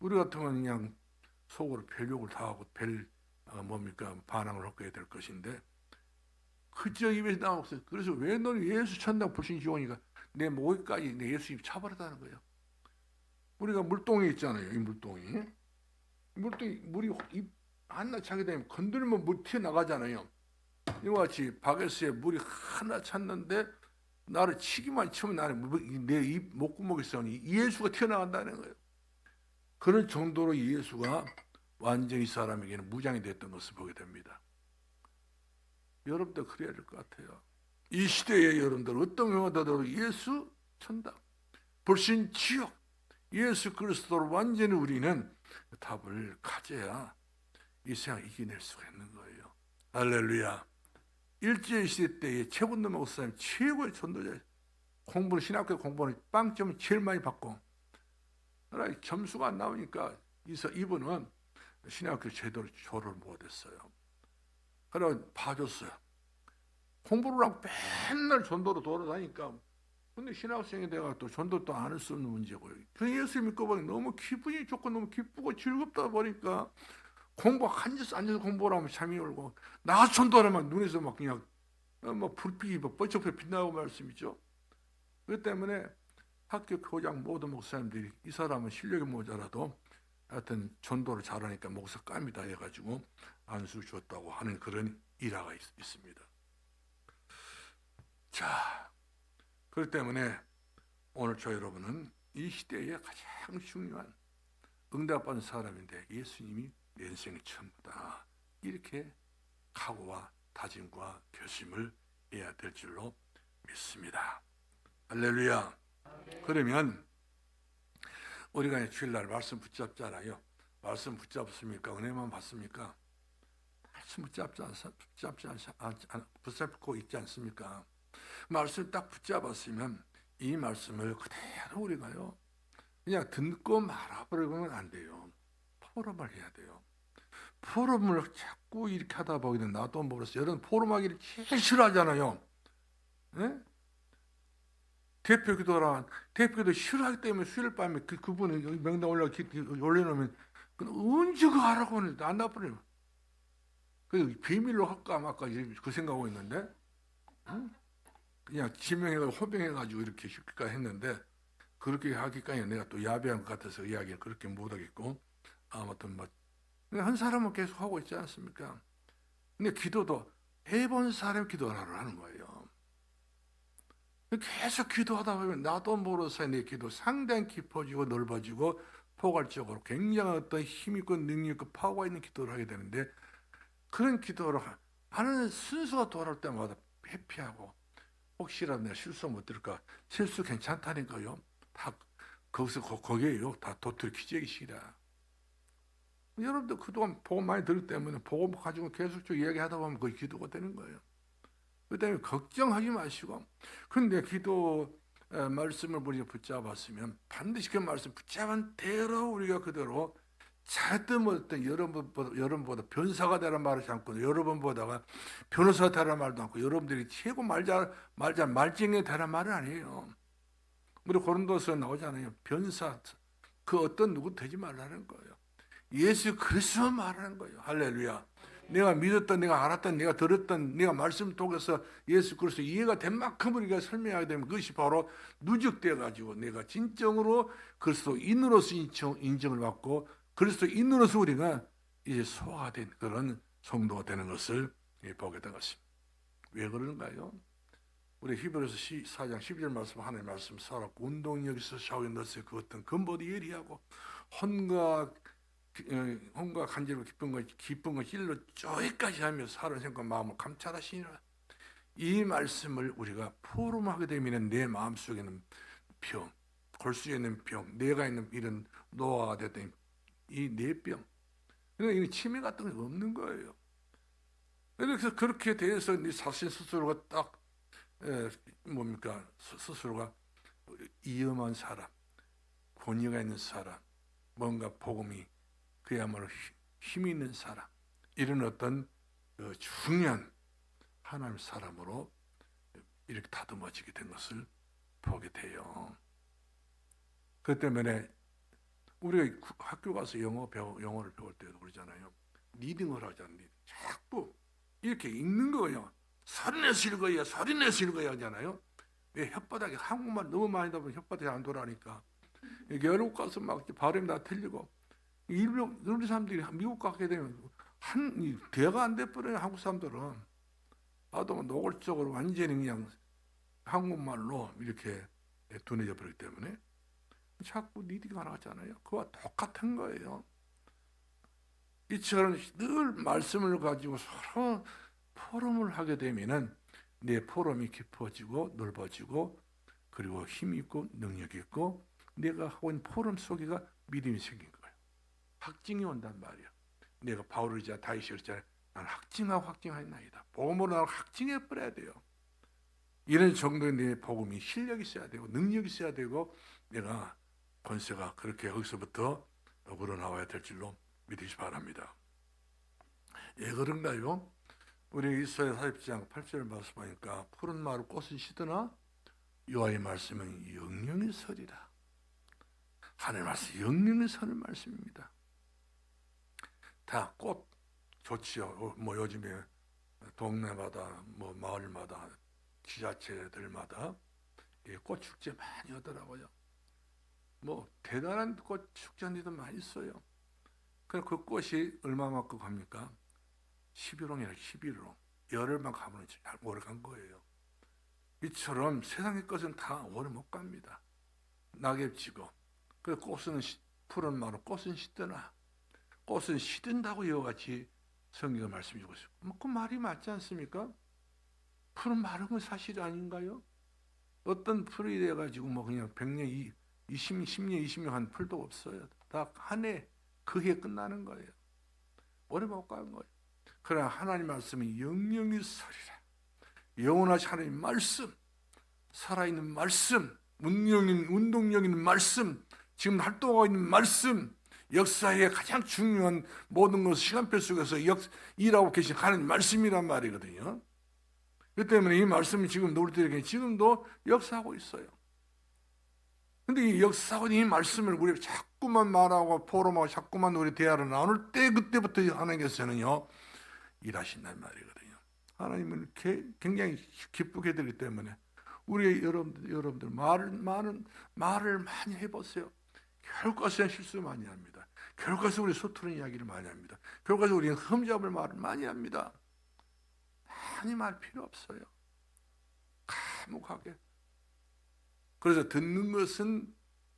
우리 같으면 그냥 속으로 벨욕을 다 하고 반항을 헛게 될 것인데 그저 입에서 나왔어요. 그래서 왜 너는 예수 천당 불신 지옥이니까 내 목에까지 내 예수님 차버렸다는 거예요. 우리가 물동이 있잖아요. 이 물동이 물이 입 하나 차게 되면 건들면 물 튀어나가잖아요. 이와 같이 바게스에 물이 하나 찼는데 나를 치기만 치면 나는 내 입 목구멍에 있으니 예수가 튀어나간다는 거예요. 그런 정도로 예수가 완전히 사람에게는 무장이 됐던 것을 보게 됩니다. 여러분도 그래야 될 것 같아요. 이 시대에 여러분들 어떤 경우가 더라도 예수 천당, 불신 지옥, 예수 그리스도로 완전히 우리는 답을 가져야 이 세상 이겨낼 수가 있는 거예요. 할렐루야. 일제시대 때의 최군도 목사님 최고의 전도자. 공부는 신학교 공부는 빵점을 제일 많이 받고 점수가 안 나오니까 이분은 신학교 제대로 졸업을 못했어요. 그래서 봐줬어요. 공부를 하고 맨날 전도로 돌아다니까 근데 신학생이 돼가 또 전도 또 안 할 수 없는 문제고요. 그 예수 믿고 보니 너무 기분이 좋고 너무 기쁘고 즐겁다 보니까 공부 앉아서 공부를 하면 잠이 오고 나가서 전도하면 눈에서 막 그냥 뭐 불빛이 뻘쩍 빛나고 말씀이죠. 그렇기 때문에 학교 교장 모든 목사님들이 이 사람은 실력이 모자라도 하여튼 전도를 잘하니까 목사 깜이다 해가지고 안수 줬다고 하는 그런 일화가 있습니다. 자, 그렇기 때문에 오늘 저 여러분은 이 시대에 가장 중요한 응답받은 사람인데 예수님이 내 인생의 전부다. 이렇게 각오와 다짐과 결심을 해야 될 줄로 믿습니다. 할렐루야. 그러면 우리가 주일날 말씀 붙잡잖아요. 말씀 붙잡습니까? 은혜만 받습니까? 말씀 붙잡고 있지 않습니까? 말씀 딱 붙잡았으면 이 말씀을 그대로 우리가요 그냥 듣고 말아버리면 안 돼요. 포럼을 해야 돼요. 포럼을 자꾸 이렇게 하다 보기는 나도 모르겠어요. 여러분 포럼하기를 제일 싫어하잖아요. 네? 대표기도 싫어하기 때문에 수요일 밤에 그분이 명단 올려놓으면 언제 그거 하라고 하는데 안 나버려요. 그 비밀로 할까 말까 그 생각하고 있는데 그냥 지명해가지고 호명해가지고 이렇게 쉽게 했는데 그렇게 하기까지 내가 또 야비한 것 같아서 이야기는 그렇게 못하겠고 아무튼 한 사람은 계속 하고 있지 않습니까? 근데 기도도 해본 사람 기도하라고 하는 거예요. 계속 기도하다 보면 나도 모르서 내 기도 상당히 깊어지고 넓어지고 포괄적으로 굉장한 어떤 힘 있고 능력 있고 파워가 있는 기도를 하게 되는데 그런 기도를 하는 순서가 돌아올 때마다 회피하고 혹시라도 내가 실수 못 들을까 실수 괜찮다니까요. 다 거기서 거기에요. 다 도토리 기적이시라. 여러분들 그동안 복음 많이 들었기 때문에 복음 가지고 계속 이야기하다 보면 거의 기도가 되는 거예요. 그 다음에 걱정하지 마시고, 근데 기도 말씀을 우리가 붙잡았으면 반드시 그 말씀 붙잡은 대로 우리가 그대로 잘했든 못했든 여러분보다 변사가 되라는 말을 하지 않고, 여러분보다가 변호사가 되라는 말도 않고, 여러분들이 최고 말쟁이 되라는 말은 아니에요. 우리 고린도서에 나오잖아요. 변사, 그 어떤 누구 되지 말라는 거예요. 예수 그리스도만 말하는 거예요. 할렐루야. 내가 믿었던, 내가 알았던, 내가 들었던, 내가 말씀 통해서 예수 그리스도 이해가 된 만큼 우리가 설명하게 되면 그것이 바로 누적되어 가지고 내가 진정으로 그리스도인으로서 인정을 받고 그리스도인으로서 우리가 이제 소화된 그런 성도가 되는 것을 보게 된 것입니다. 왜 그런가요? 우리 히브리서 4장 12절 말씀, 하나님 말씀 살았고 운동력에서 샤워에 넣었어요. 그 어떤 근보도 예리하고 혼과 간절히 기쁜 것 일로 쪼이까지 하며 사는 생각 마음을 감찰하시니라. 이 말씀을 우리가 포럼하게 되면 내 마음속에는 병, 골수에 있는 병, 내가 있는 이런 노화가 됐던 이 뇌병, 그러니까 치매 같은 게 없는 거예요. 그래서 그렇게 돼서 네 자신 스스로가 딱 스스로가 이음한 사람, 권위가 있는 사람, 뭔가 복음이 그야말로 힘이 있는 사람, 이런 어떤 중요한 하나님의 사람으로 이렇게 다듬어지게 된 것을 보게 돼요. 그 때문에 우리가 학교 가서 영어를 배울 때도 그러잖아요. 리딩을 하잖아요. 자꾸 이렇게 읽는 거예요. 소리내서 읽어야, 소리내서 읽어야 하잖아요. 왜 혓바닥에 한국말 너무 많이 하다 보면 혓바닥이 안 돌아가니까 외국 가서 막 발음이 다 틀리고, 우리 사람들이 미국 가게 되면 대화가 안 돼버려요. 한국 사람들은 아도 노골적으로 완전히 그냥 한국말로 이렇게 둔해져 버리기 때문에 자꾸 리딩 안 하잖아요. 그와 똑같은 거예요. 이처럼 늘 말씀을 가지고 서로 포럼을 하게 되면은 내 포럼이 깊어지고 넓어지고, 그리고 힘이 있고 능력이 있고, 내가 하고 있는 포럼 속에가 믿음이 생긴 거예요. 확증이 온단 말이야. 내가 바울을 이제 다윗이 그랬잖아요. 난 확증하였나이다. 복음으로 나를 확증해 버려야 돼요. 이런 정도의 내 복음이 실력이 있어야 되고 능력이 있어야 되고, 내가 권세가 그렇게 여기서부터 우러나와야 될 줄로 믿으시 바랍니다. 예, 그런가요? 우리 이사야 40장 8절 말씀하니까 푸른 마루 꽃은 시드나 여호와의 말씀은 영영이 서리라. 하나님 말씀 영영이 서는 말씀입니다. 다 꽃 좋지요. 뭐 요즘에 동네마다 뭐 마을마다 지자체들마다 꽃 축제 많이 하더라고요. 뭐 대단한 꽃 축제들도 많이 있어요. 그 꽃이 얼마만큼 갑니까? 11월이나 11월 열흘만 가면 잘 오래 간 거예요. 이처럼 세상의 것은 다 오래 못 갑니다. 낙엽지고, 그 꽃은 푸른 마루 꽃은 시드나, 꽃은 시든다고 이와 같이 성경을 말씀해 주고 있어요. 그 말이 맞지 않습니까? 푸른 마른 건 사실 아닌가요? 어떤 풀이 돼가지고 뭐 그냥 100년, 10년, 20년 한 풀도 없어요. 다 한 해, 그 해 끝나는 거예요. 오래 못 가는 거예요. 그러나 하나님 말씀이 영영이 서리라. 영원하신 하나님 말씀, 살아있는 말씀, 운동력 있는 말씀, 지금 활동하고 있는 말씀, 역사의 가장 중요한 모든 것을 시간표 속에서 일하고 계신 하나님 말씀이란 말이거든요. 그 때문에 이 말씀이 지금 우리들에게 지금도 역사하고 있어요. 근데 이 역사하고 이 말씀을 우리가 자꾸만 말하고 포럼하고 자꾸만 우리 대화를 나눌 때, 그때부터 하나님께서는요 일하신단 말이거든요. 하나님은 굉장히 기쁘게 되기 때문에 우리 여러분들 말을 많이 해보세요. 결과적으로 실수 많이 합니다. 결과적으로 우리 서투른 이야기를 많이 합니다. 결과적으로 우리는 흠잡을 말을 많이 합니다. 많이 말 필요 없어요. 감옥하게. 그래서 듣는 것은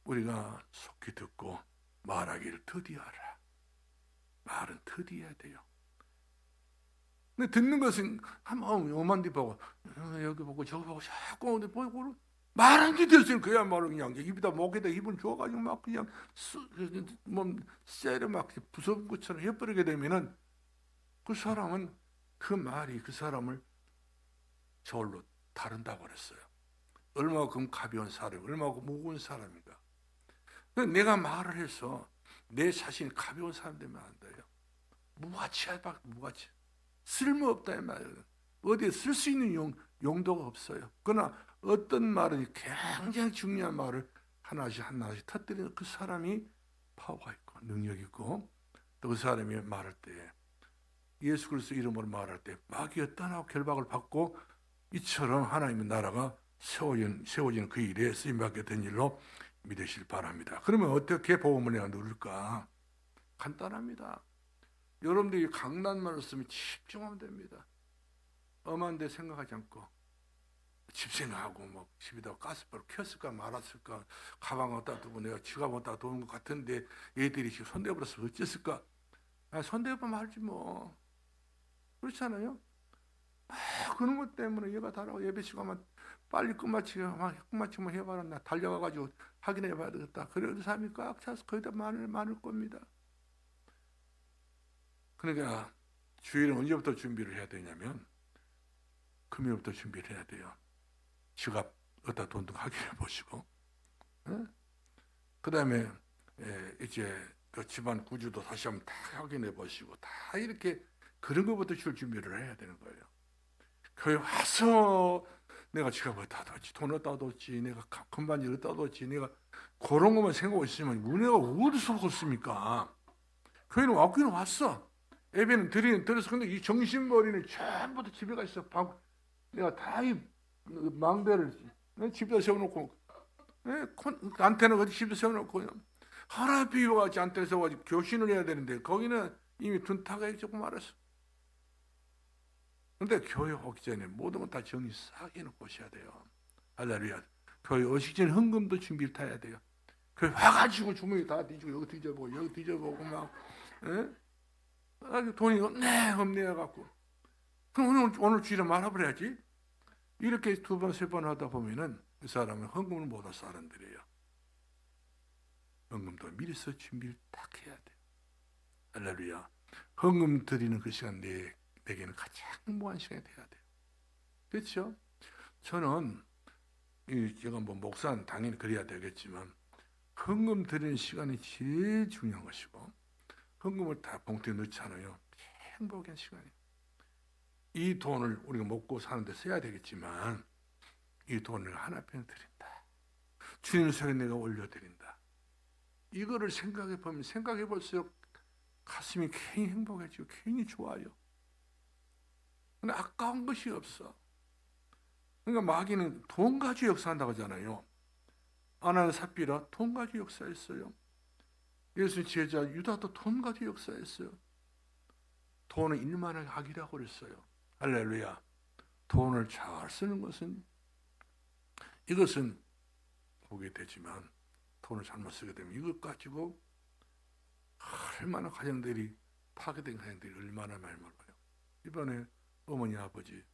우리가 속히 듣고 말하기를 더디하라. 말은 더디해야 돼요. 근데 듣는 것은 한번 오만 뒤 보고 여기 보고 저기 보고 자꾸 보고 말한 게 됐어요. 그야말로 그냥 입에다 목에다 입을 줘가지고 막 그냥 쎄를 막 부숴본 것처럼 해버리게 되면은 그 사람은 그 말이 그 사람을 저울로 다룬다고 그랬어요. 얼마큼 가벼운 사람, 얼마큼 무거운 사람인가. 내가 말을 해서 내 자신이 가벼운 사람 되면 안 돼요. 무가치야, 무가치. 쓸모없다 이 말이에요. 어디에 쓸 수 있는 용도가 없어요. 그러나 어떤 말은 굉장히 중요한 말을 하나씩 터뜨리는 그 사람이 파워가 있고 능력이 있고 또 그 사람이 말할 때 예수 그리스도 이름으로 말할 때 마귀가 떠나고 결박을 받고 이처럼 하나님의 나라가 세워지는 그 일에 쓰임받게 된 일로 믿으실 바랍니다. 그러면 어떻게 복음을 내가 누릴까? 간단합니다. 여러분들이 강단만을 쓰면 집중하면 됩니다. 엄한 데 생각하지 않고 집 생각하고 뭐 집에다 가스불 켰을까 말았을까 가방 어디다 두고 내가 지갑 어디다 두는 것 같은데 얘들이 지금 손대버려서 어쨌을까? 손대버리면 말지 뭐. 그렇잖아요? 그런 것 때문에 얘가 다라고 예배 시간만 빨리 끝마치면 해봐라. 나 달려가가지고 확인해봐야 되겠다. 그래도 삶이 꽉 차서 거의 다 많을 겁니다. 그러니까 주일은 언제부터 준비를 해야 되냐면 금요일부터 준비를 해야 돼요. 지갑 어디다 돈 확인해 보시고, 그 다음에 이제 그 집안 구조도 다시 한번 다 확인해 보시고, 다 이렇게 그런 것부터 줄 준비를 해야 되는 거예요. 교회 와서 내가 지갑 어디다 뒀지, 돈 어디다 뒀지, 내가 금반지 어디다 뒀지, 내가 그런 것만 생각하고 있으면 은혜가 어디서 오겠습니까? 교회는 왔기는 왔어. 예배는 드려서 근데 이 정신머리는 전부 다 집에 가 있어. 내가 다 이 망대를 집에다 세워놓고, 안테나 어디 집에 세워놓고, 하나 비워가지고 안테나 세워가지고 교신을 해야 되는데, 거기는 이미 둔타가 조금 알았어. 근데 교회 오기 전에 모든 건 다 정리 싹 해놓고 오셔야 돼요. 할렐루야. 교회 오시기 전에 헌금도 준비를 다 해야 돼요. 교회 와가지고 주머니 다 뒤지고, 여기 뒤져보고 막, 돈이 없네 해갖고. 그럼 오늘 주일에 말아버려야지. 이렇게 2번, 3번 하다 보면은 그 사람은 헌금을 못할 사람들이에요. 헌금도 미리서 준비를 딱 해야 돼요. 할렐루야. 헌금 드리는 그 시간 내게는 가장 무한 시간이 돼야 돼요. 그렇죠? 저는 제가 뭐 목사는 당연히 그래야 되겠지만 헌금 드리는 시간이 제일 중요한 것이고 헌금을 다 봉투에 넣잖아요. 행복한 시간이에요. 이 돈을 우리가 먹고 사는데 써야 되겠지만 이 돈을 하나뿐 드린다. 주님 손에 내가 올려드린다. 이거를 생각해 볼수록 가슴이 괜히 행복해지고 괜히 좋아요. 근데 아까운 것이 없어. 그러니까 마귀는 돈 가지고 역사한다고 하잖아요. 아나는 삽비라 돈 가지고 역사했어요. 예수 제자 유다도 돈 가지고 역사했어요. 돈은 일만하게 하기라고 그랬어요. 할렐루야. 돈을 잘 쓰는 것은 이것은 보게 되지만 돈을 잘못 쓰게 되면 이것 가지고 얼마나 가정들이 파괴된 가정들이 얼마나 많이 먹어요. 이번에 어머니 아버지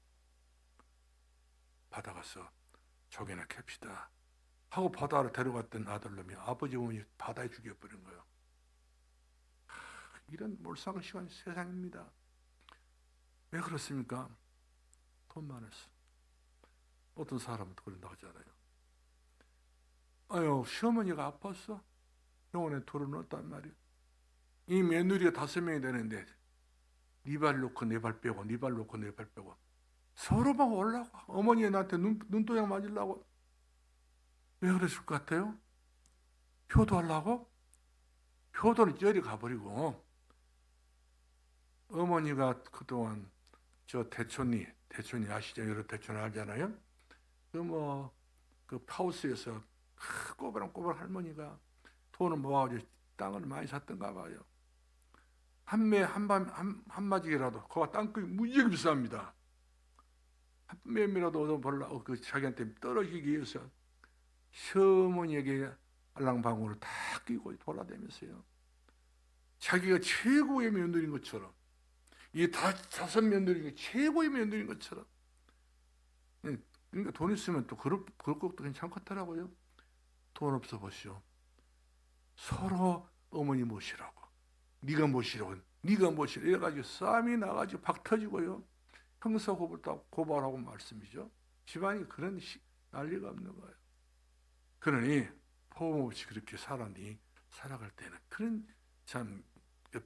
바다 가서 조개나 캡시다 하고 바다로 데려갔던 아들놈이 아버지 어머니 바다에 죽여버린 거예요. 이런 몰상식한 세상입니다. 왜 그렇습니까? 돈 많았어. 어떤 사람은 그런다고 하잖아요. 아유, 시어머니가 아팠어. 병원에 들어놓았단 말이에요. 이 며느리가 5명이 되는데 네 발 놓고 내 발 빼고 네 발 놓고 내 발 빼고 서로 막 올라고 어머니가 나한테 눈도장 맞으려고. 왜 그랬을 것 같아요? 효도하려고? 효도는 쩔이 가버리고 어머니가 그동안 저 대촌이 아시죠? 여러 대촌 알잖아요. 그 파우스에서 꼬부랑꼬부랑 할머니가 돈을 모아가지고 땅을 많이 샀던가 봐요. 한 마지기라도 그거 땅값이 무지하게 비쌉니다. 한 매미라도 얻어보려고 그 자기한테 떨어지기 위해서 시어머니에게 알랑방울을 다 끼고 돌아다녔어요. 자기가 최고의 며느리인 것처럼 이 5 며느리가 최고의 며느리인 것처럼 그러니까 돈 있으면 또 그럴 것도 괜찮겠더라고요. 돈 없어 보시오. 서로 어머니 모시라고, 네가 모시라고, 네가 모시라 이래가지고 싸움이 나가지고 박 터지고요. 형사 고발하고 말씀이죠. 집안이 그런 난리가 없는 거예요. 그러니 포옹 없이 그렇게 살아갈 때는 그런 참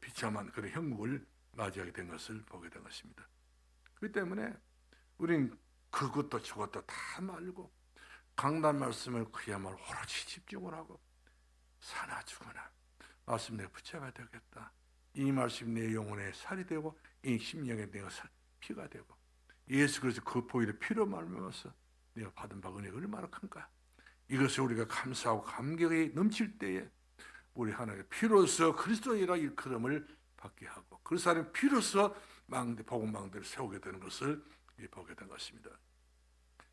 비참한 그런 형국을 맞이하게 된 것을 보게 된 것입니다. 그렇기 때문에 우린 그것도 저것도 다 말고 강단 말씀을 그야말로 오롯이 집중을 하고 사나 죽으나 말씀 내가 붙잡아야 되겠다. 이 말씀 내 영혼에 살이 되고 이 심령에 내가 피가 되고 예수 그리스도 그 보혈의 피로 말미암아서 내가 받은 바 은혜가 얼마나 큰가. 이것을 우리가 감사하고 감격이 넘칠 때에 우리 하나님의 피로서 그리스도인이라 일컬음을 받게 하고 그 사람의 피로서 복음망대를 세우게 되는 것을 보게 된 것입니다.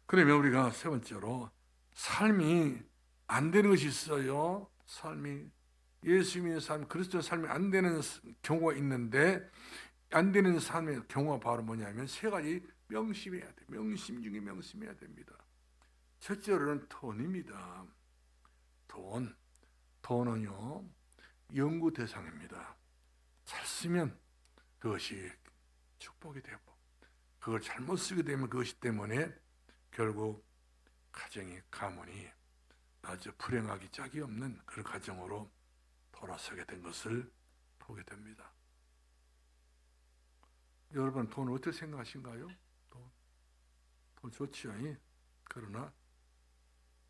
그러면 우리가 세 번째로 삶이 안 되는 것이 있어요. 삶이 예수 믿는 삶, 그리스도의 삶이 안 되는 경우가 있는데 안 되는 삶의 경우가 바로 뭐냐면 세 가지 명심해야 돼. 명심 중에 명심해야 됩니다. 첫째로는 돈입니다. 돈은요 연구 대상입니다. 잘 쓰면 그것이 축복이 되고 그걸 잘못 쓰게 되면 그것이 때문에 결국 가문이 아주 불행하기 짝이 없는 그런 가정으로 돌아서게 된 것을 보게 됩니다. 여러분 돈 어떻게 생각하신가요? 돈 좋지요. 그러나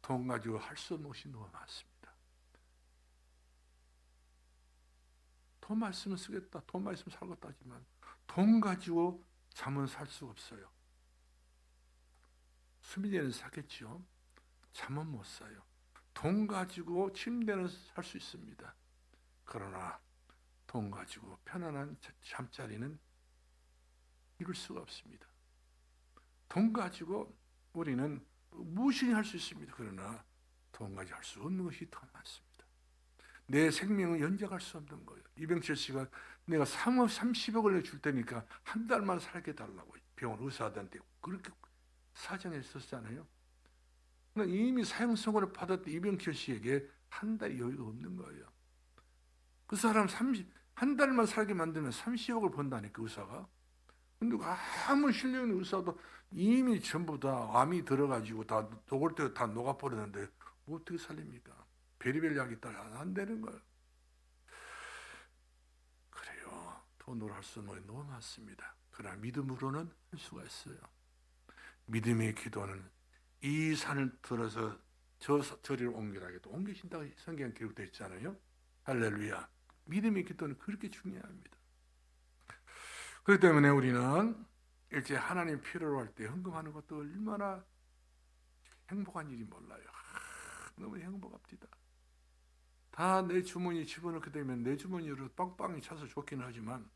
돈 가지고 할 수 없는 것이 너무 많습니다. 돈만 있으면 쓰겠다, 돈만 있으면 살겠다 하지만 돈 가지고 잠은 살 수가 없어요. 수면제는 사겠죠. 잠은 못 사요. 돈 가지고 침대는 살 수 있습니다. 그러나 돈 가지고 편안한 잠자리는 이룰 수가 없습니다. 돈 가지고 우리는 무엇이니 할 수 있습니다. 그러나 돈 가지고 할 수 없는 것이 더 많습니다. 내 생명을 연장할 수 없는 거예요. 이병철 씨가 내가 30억을 줄 테니까 한 달만 살게 달라고 병원 의사들한테 그렇게 사정에 썼잖아요. 그러니까 이미 사형선고를 받았던 이병철 씨에게 한 달이 여유가 없는 거예요. 그 사람 한 달만 살게 만들면 30억을 번다니까 의사가. 근데 아무 실력 있는 의사도 이미 전부 다 암이 들어가지고 다 녹을 때 다 녹아버렸는데 어떻게 살립니까? 베리벨 약이 따라 안 되는 거예요. 그래요. 돈으로 할 수 있는 게 너무 많습니다. 그러나 믿음으로는 할 수가 있어요. 믿음의 기도는 이 산을 들어서 저리로 옮기라게도 옮기신다고 성경에 기록되어 있잖아요. 할렐루야. 믿음의 기도는 그렇게 중요합니다. 그렇기 때문에 우리는 일제 하나님 필요로 할 때 헌금하는 것도 얼마나 행복한 일이 몰라요. 너무 행복합니다. 다 내 주머니에 집어넣게 되면 내 주머니로 빵빵히 차서 좋기는 하지만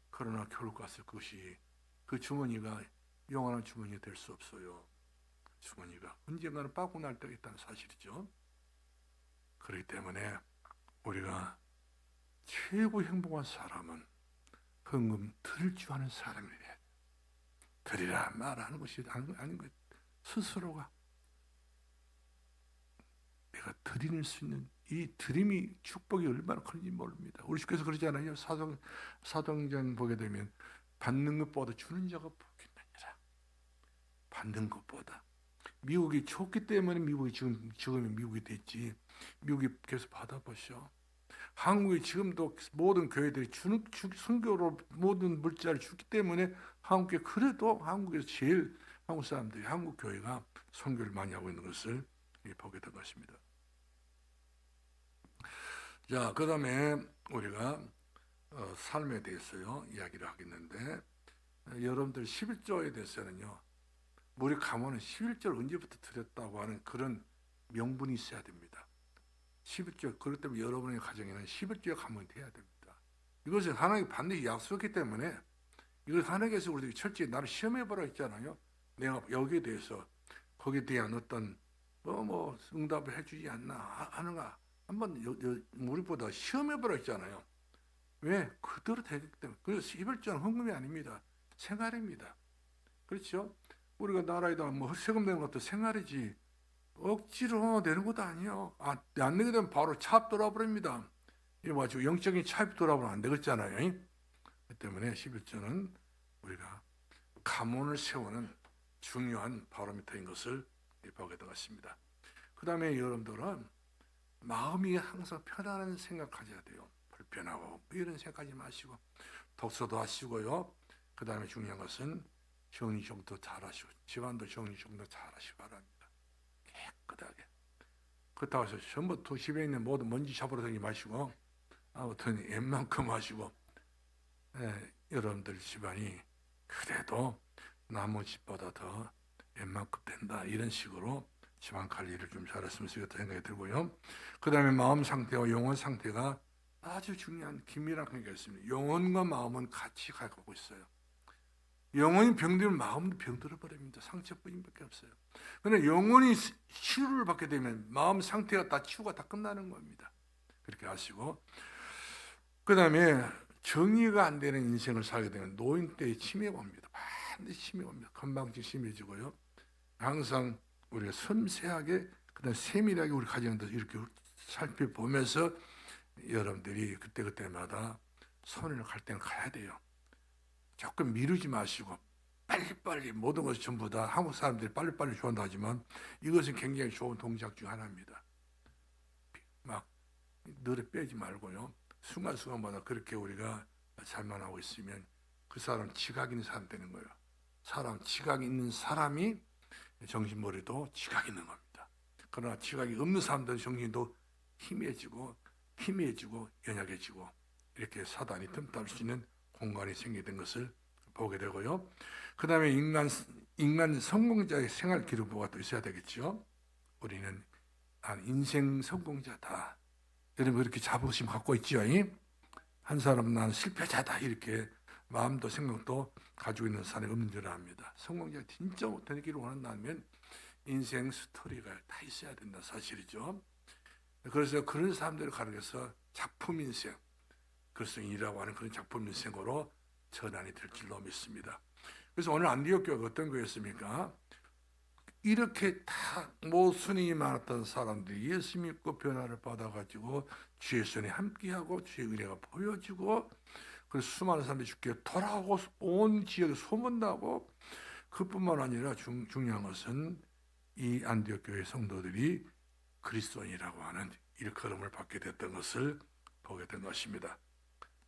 그러나 결국 가서 그것이 그 주머니가 영원한 주머니가 될 수 없어요. 주머니가 언젠가는 빠고 날 때가 있다는 사실이죠. 그렇기 때문에 우리가 최고 행복한 사람은 헌금 드릴 줄 아는 사람이래요. 드리라 말하는 것이 아닌 것. 스스로가 내가 드릴 수 있는 이 드림이 축복이 얼마나 큰지 모릅니다. 우리 주께서 그러잖아요. 사도행전 보게 되면 받는 것보다 주는 자가 복이 있느니라. 받는 것보다. 미국이 좋기 때문에 미국이 지금의 미국이 됐지. 미국이 계속 받아보셔. 한국이 지금도 모든 교회들이 선교로 모든 물자를 주기 때문에 한국에 그래도 한국에서 제일 한국 사람들이 한국 교회가 선교를 많이 하고 있는 것을 보게 된 것입니다. 자, 그 다음에 우리가 삶에 대해서요 이야기를 하겠는데 여러분들 11조에 대해서는요 우리 가문은 11조를 언제부터 드렸다고 하는 그런 명분이 있어야 됩니다. 11조, 그렇기 때문에 여러분의 가정에는 11조의 가문이 돼야 됩니다. 이것은 하나님이 반드시 약속했기 때문에 이걸 하나님께서 우리에게 철저히 나를 시험해보라 했잖아요. 내가 여기에 대해서 거기에 대한 어떤 응답을 해주지 않나 하는가 한번 우리보다 시험해보라 했잖아요. 왜? 그대로 되기 때문에. 그래서 11조는 헌금이 아닙니다. 생활입니다. 그렇죠? 우리가 나라에다 뭐 세금 내는 것도 생활이지 억지로 내는 것도 아니에요. 안 내게 되면 바로 차압 돌아버립니다. 이거 마치 영적인 차압 돌아버리면 안 되겠잖아요. 그 때문에 11조는 우리가 가문을 세우는 중요한 바로미터인 것을 보게 되었습니다. 그 다음에 여러분들은 마음이 항상 편안한 생각하셔야 돼요. 불편하고 이런 생각하지 마시고 독서도 하시고요. 그 다음에 중요한 것은 정리 정도 잘하시고 집안도 정리 정도 잘하시기 바랍니다. 깨끗하게. 그렇다고 해서 전부 도시에 있는 모든 먼지 잡으러 다니지 마시고 아무튼 웬만큼 하시고 여러분들 집안이 그래도 남의 집보다 더 웬만큼 된다 이런 식으로 집안 관리를 좀 잘했으면 좋겠다 생각이 들고요. 그 다음에 마음 상태와 영혼 상태가 아주 중요한 긴밀한 관계가 있습니다. 영혼과 마음은 같이 가고 있어요. 영혼이 병들면 마음도 병들어 버립니다. 상처뿐인밖에 없어요. 그런데 영혼이 치료를 받게 되면 마음 상태가 다 치유가 다 끝나는 겁니다. 그렇게 하시고 그 다음에 정의가 안 되는 인생을 살게 되면 노인 때에 치매가 옵니다. 반드시 치매가 옵니다. 건방지 심해지고요. 항상 우리가 섬세하게 그다음 세밀하게 우리 가정도 이렇게 살펴보면서 여러분들이 그때마다 손을 갈 때는 가야 돼요. 조금 미루지 마시고 빨리빨리 모든 것이 전부 다 한국 사람들이 빨리빨리 좋아한다 하지만 이것은 굉장히 좋은 동작 중 하나입니다. 막 늘에 빼지 말고요. 순간순간마다 그렇게 우리가 잘만 하고 있으면 그 사람 지각 있는 사람 되는 거예요. 사람 지각 있는 사람이 정신머리도 지각 있는 겁니다. 그러나 지각이 없는 사람들은 정신도 희미해지고 연약해지고 이렇게 사단이 틈탈 수 있는 공간이 생기게 된 것을 보게 되고요. 그 다음에 인간 성공자의 생활 기록부가 또 있어야 되겠죠. 우리는 인생 성공자다. 여러분 그렇게 자부심 갖고 있지요. 한 사람은 나는 실패자다 이렇게 마음도 생각도 가지고 있는 사람이 없는 줄 압니다. 성공자가 진짜 되기를 원한다면 인생 스토리가 다 있어야 된다 사실이죠. 그래서 그런 사람들을 가르쳐서 작품 인생, 글쓴이라고 하는 그런 작품 인생으로 전환이 될 줄로 믿습니다. 그래서 오늘 안디옥 교회가 어떤 거였습니까? 이렇게 다 모순이 많았던 사람들이 예수 믿고 변화를 받아가지고 주의 손에 함께하고 주의 은혜가 보여지고 그래서 수많은 사람들이 주께 돌아오고 온 지역에 소문나고 그뿐만 아니라 중요한 것은 이 안디옥 교회 성도들이 그리스도인이라고 하는 일컬음을 받게 됐던 것을 보게 된 것입니다.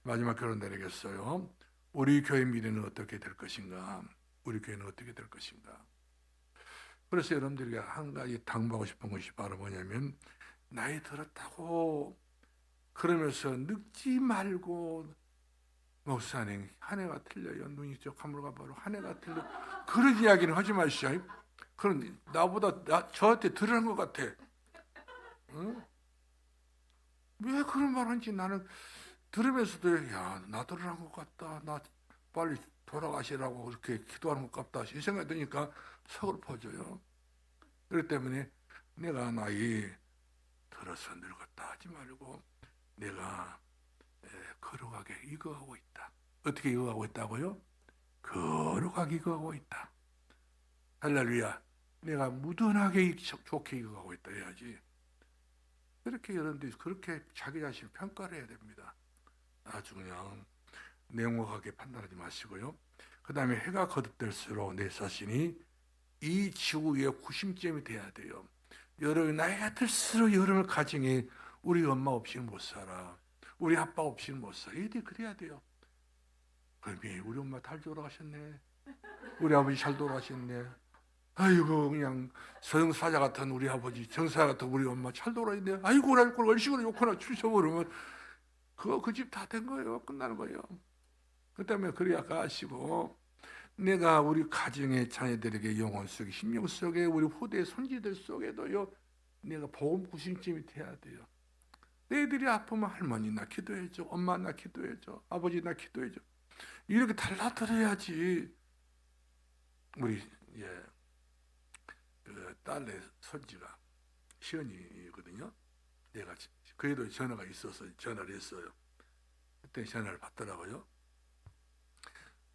마지막 결론 내리겠어요. 우리 교회 미래는 어떻게 될 것인가? 우리 교회는 어떻게 될 것인가? 그래서 여러분들이 한 가지 당부하고 싶은 것이 바로 뭐냐면 나이 들었다고 그러면서 늙지 말고 목사님 한 해가 틀려요. 눈이 저 가물가 바로 한 해가 틀려. 그런 이야기는 하지 마시오. 그런 나보다 저한테 들으는 것 같아. 응? 왜 그런 말 하는지 나는 들으면서도 나 들으는 것 같다. 나 빨리 돌아가시라고 그렇게 기도하는 것 같다. 이 생각이 드니까 서글퍼져요. 그렇기 때문에 내가 나이 들어서 늙었다 하지 말고 내가 거룩하게 이거하고 있다. 어떻게 이거하고 있다고요? 거룩하게 이거하고 있다. 할렐루야. 내가 무던하게 좋게 이거하고 있다 해야지. 그렇게 여러분들이 그렇게 자기 자신 평가를 해야 됩니다. 아주 그냥 냉혹하게 판단하지 마시고요. 그 다음에 해가 거듭될수록 내 자신이 이 지구의 구심점이 돼야 돼요. 여러분 나이가 들수록 여러분 가정에 우리 엄마 없이는 못 살아. 우리 아빠 없이는 못 살아. 애들이 그래야 돼요. 그러면 우리 엄마 잘 돌아가셨네. 우리 아버지 잘 돌아가셨네. 아이고 그냥 서영사자 같은 우리 아버지, 정사 같은 우리 엄마 잘 돌아있네. 아이고 나 그걸 얼씨구나 욕하나 추셔버리면 그거 그 집 다 된 거예요. 끝나는 거예요. 그 때문에 그래야 가시고 내가 우리 가정의 자녀들에게 영혼 속에 심령 속에 우리 후대 손지들 속에도요 내가 복음 구심점이 돼야 돼요. 너희들이 아프면 할머니 나 기도해줘, 엄마 나 기도해줘, 아버지 나 기도해줘. 이렇게 달라들어야지. 우리 그 딸의 손지가 시연이거든요. 내가 그에도 전화가 있어서 전화를 했어요. 그때 전화를 받더라고요.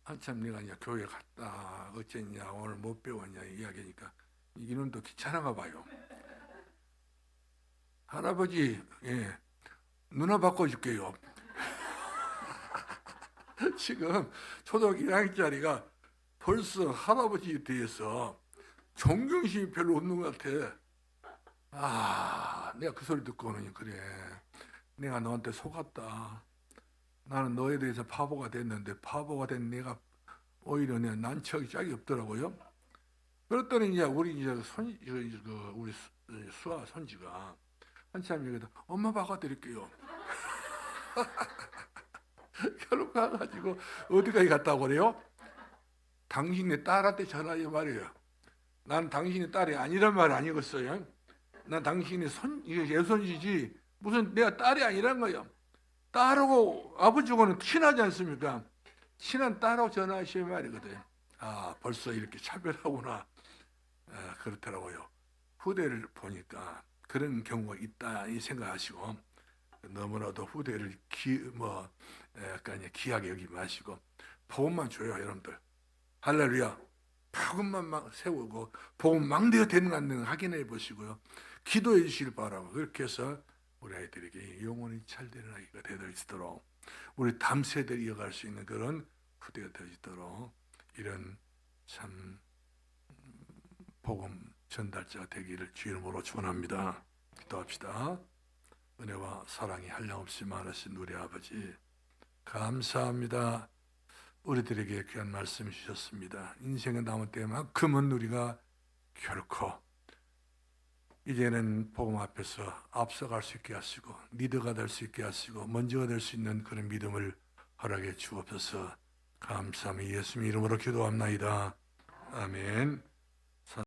한참 내가 이제 교회 갔다 어쨌냐 오늘 못 배웠냐 이야기하니까 이놈도 귀찮아가 봐요. 할아버지, 예, 누나 바꿔줄게요. 지금 초등학교 1학년짜리가 벌써 할아버지에 대해서 존경심이 별로 없는 것 같아. 아, 내가 그 소리 듣고는 그래. 내가 너한테 속았다. 나는 너에 대해서 바보가 됐는데 바보가 된 내가 오히려 내가 난척이 짝이 없더라고요. 그랬더니 이제 우리 이제 우리 수아 손지가 한참 얘기하다 엄마 바꿔드릴게요. 결국 가가지고 어디까지 갔다고 그래요? 당신네 딸한테 전화해 말이에요. 난 당신의 딸이 아니란 말 아니겠어요? 난 당신의 예손이지 무슨 내가 딸이 아니란 거예요. 딸하고 아버지하고는 친하지 않습니까? 친한 딸하고 전화하셔야 말이거든. 아, 벌써 이렇게 차별하구나. 아, 그렇더라고요. 후대를 보니까 그런 경우가 있다 이 생각하시고 너무나도 후대를 약간 귀하게 여기지 마시고 복음만 줘요, 여러분들. 할렐루야. 복음만 막 세우고 복음 망대가 되는 안 되는 확인해 보시고요. 기도해 주시길 바라고 그렇게 해서 우리 아이들에게 영혼이 찰되는 아이가 되어 있도록 우리 다음 세대를 이어갈 수 있는 그런 후대가 되어 있도록 이런 참 복음 전달자가 되기를 주 이름으로 축원합니다. 기도합시다. 은혜와 사랑이 한량없이 많으신 우리 아버지 감사합니다. 우리들에게 귀한 말씀 주셨습니다. 인생의 남은 때만큼은 우리가 결코 이제는 복음 앞에서 앞서갈 수 있게 하시고 리더가 될 수 있게 하시고 먼저가 될 수 있는 그런 믿음을 허락해 주옵소서. 감사합니다. 예수님 이름으로 기도합나이다. 아멘.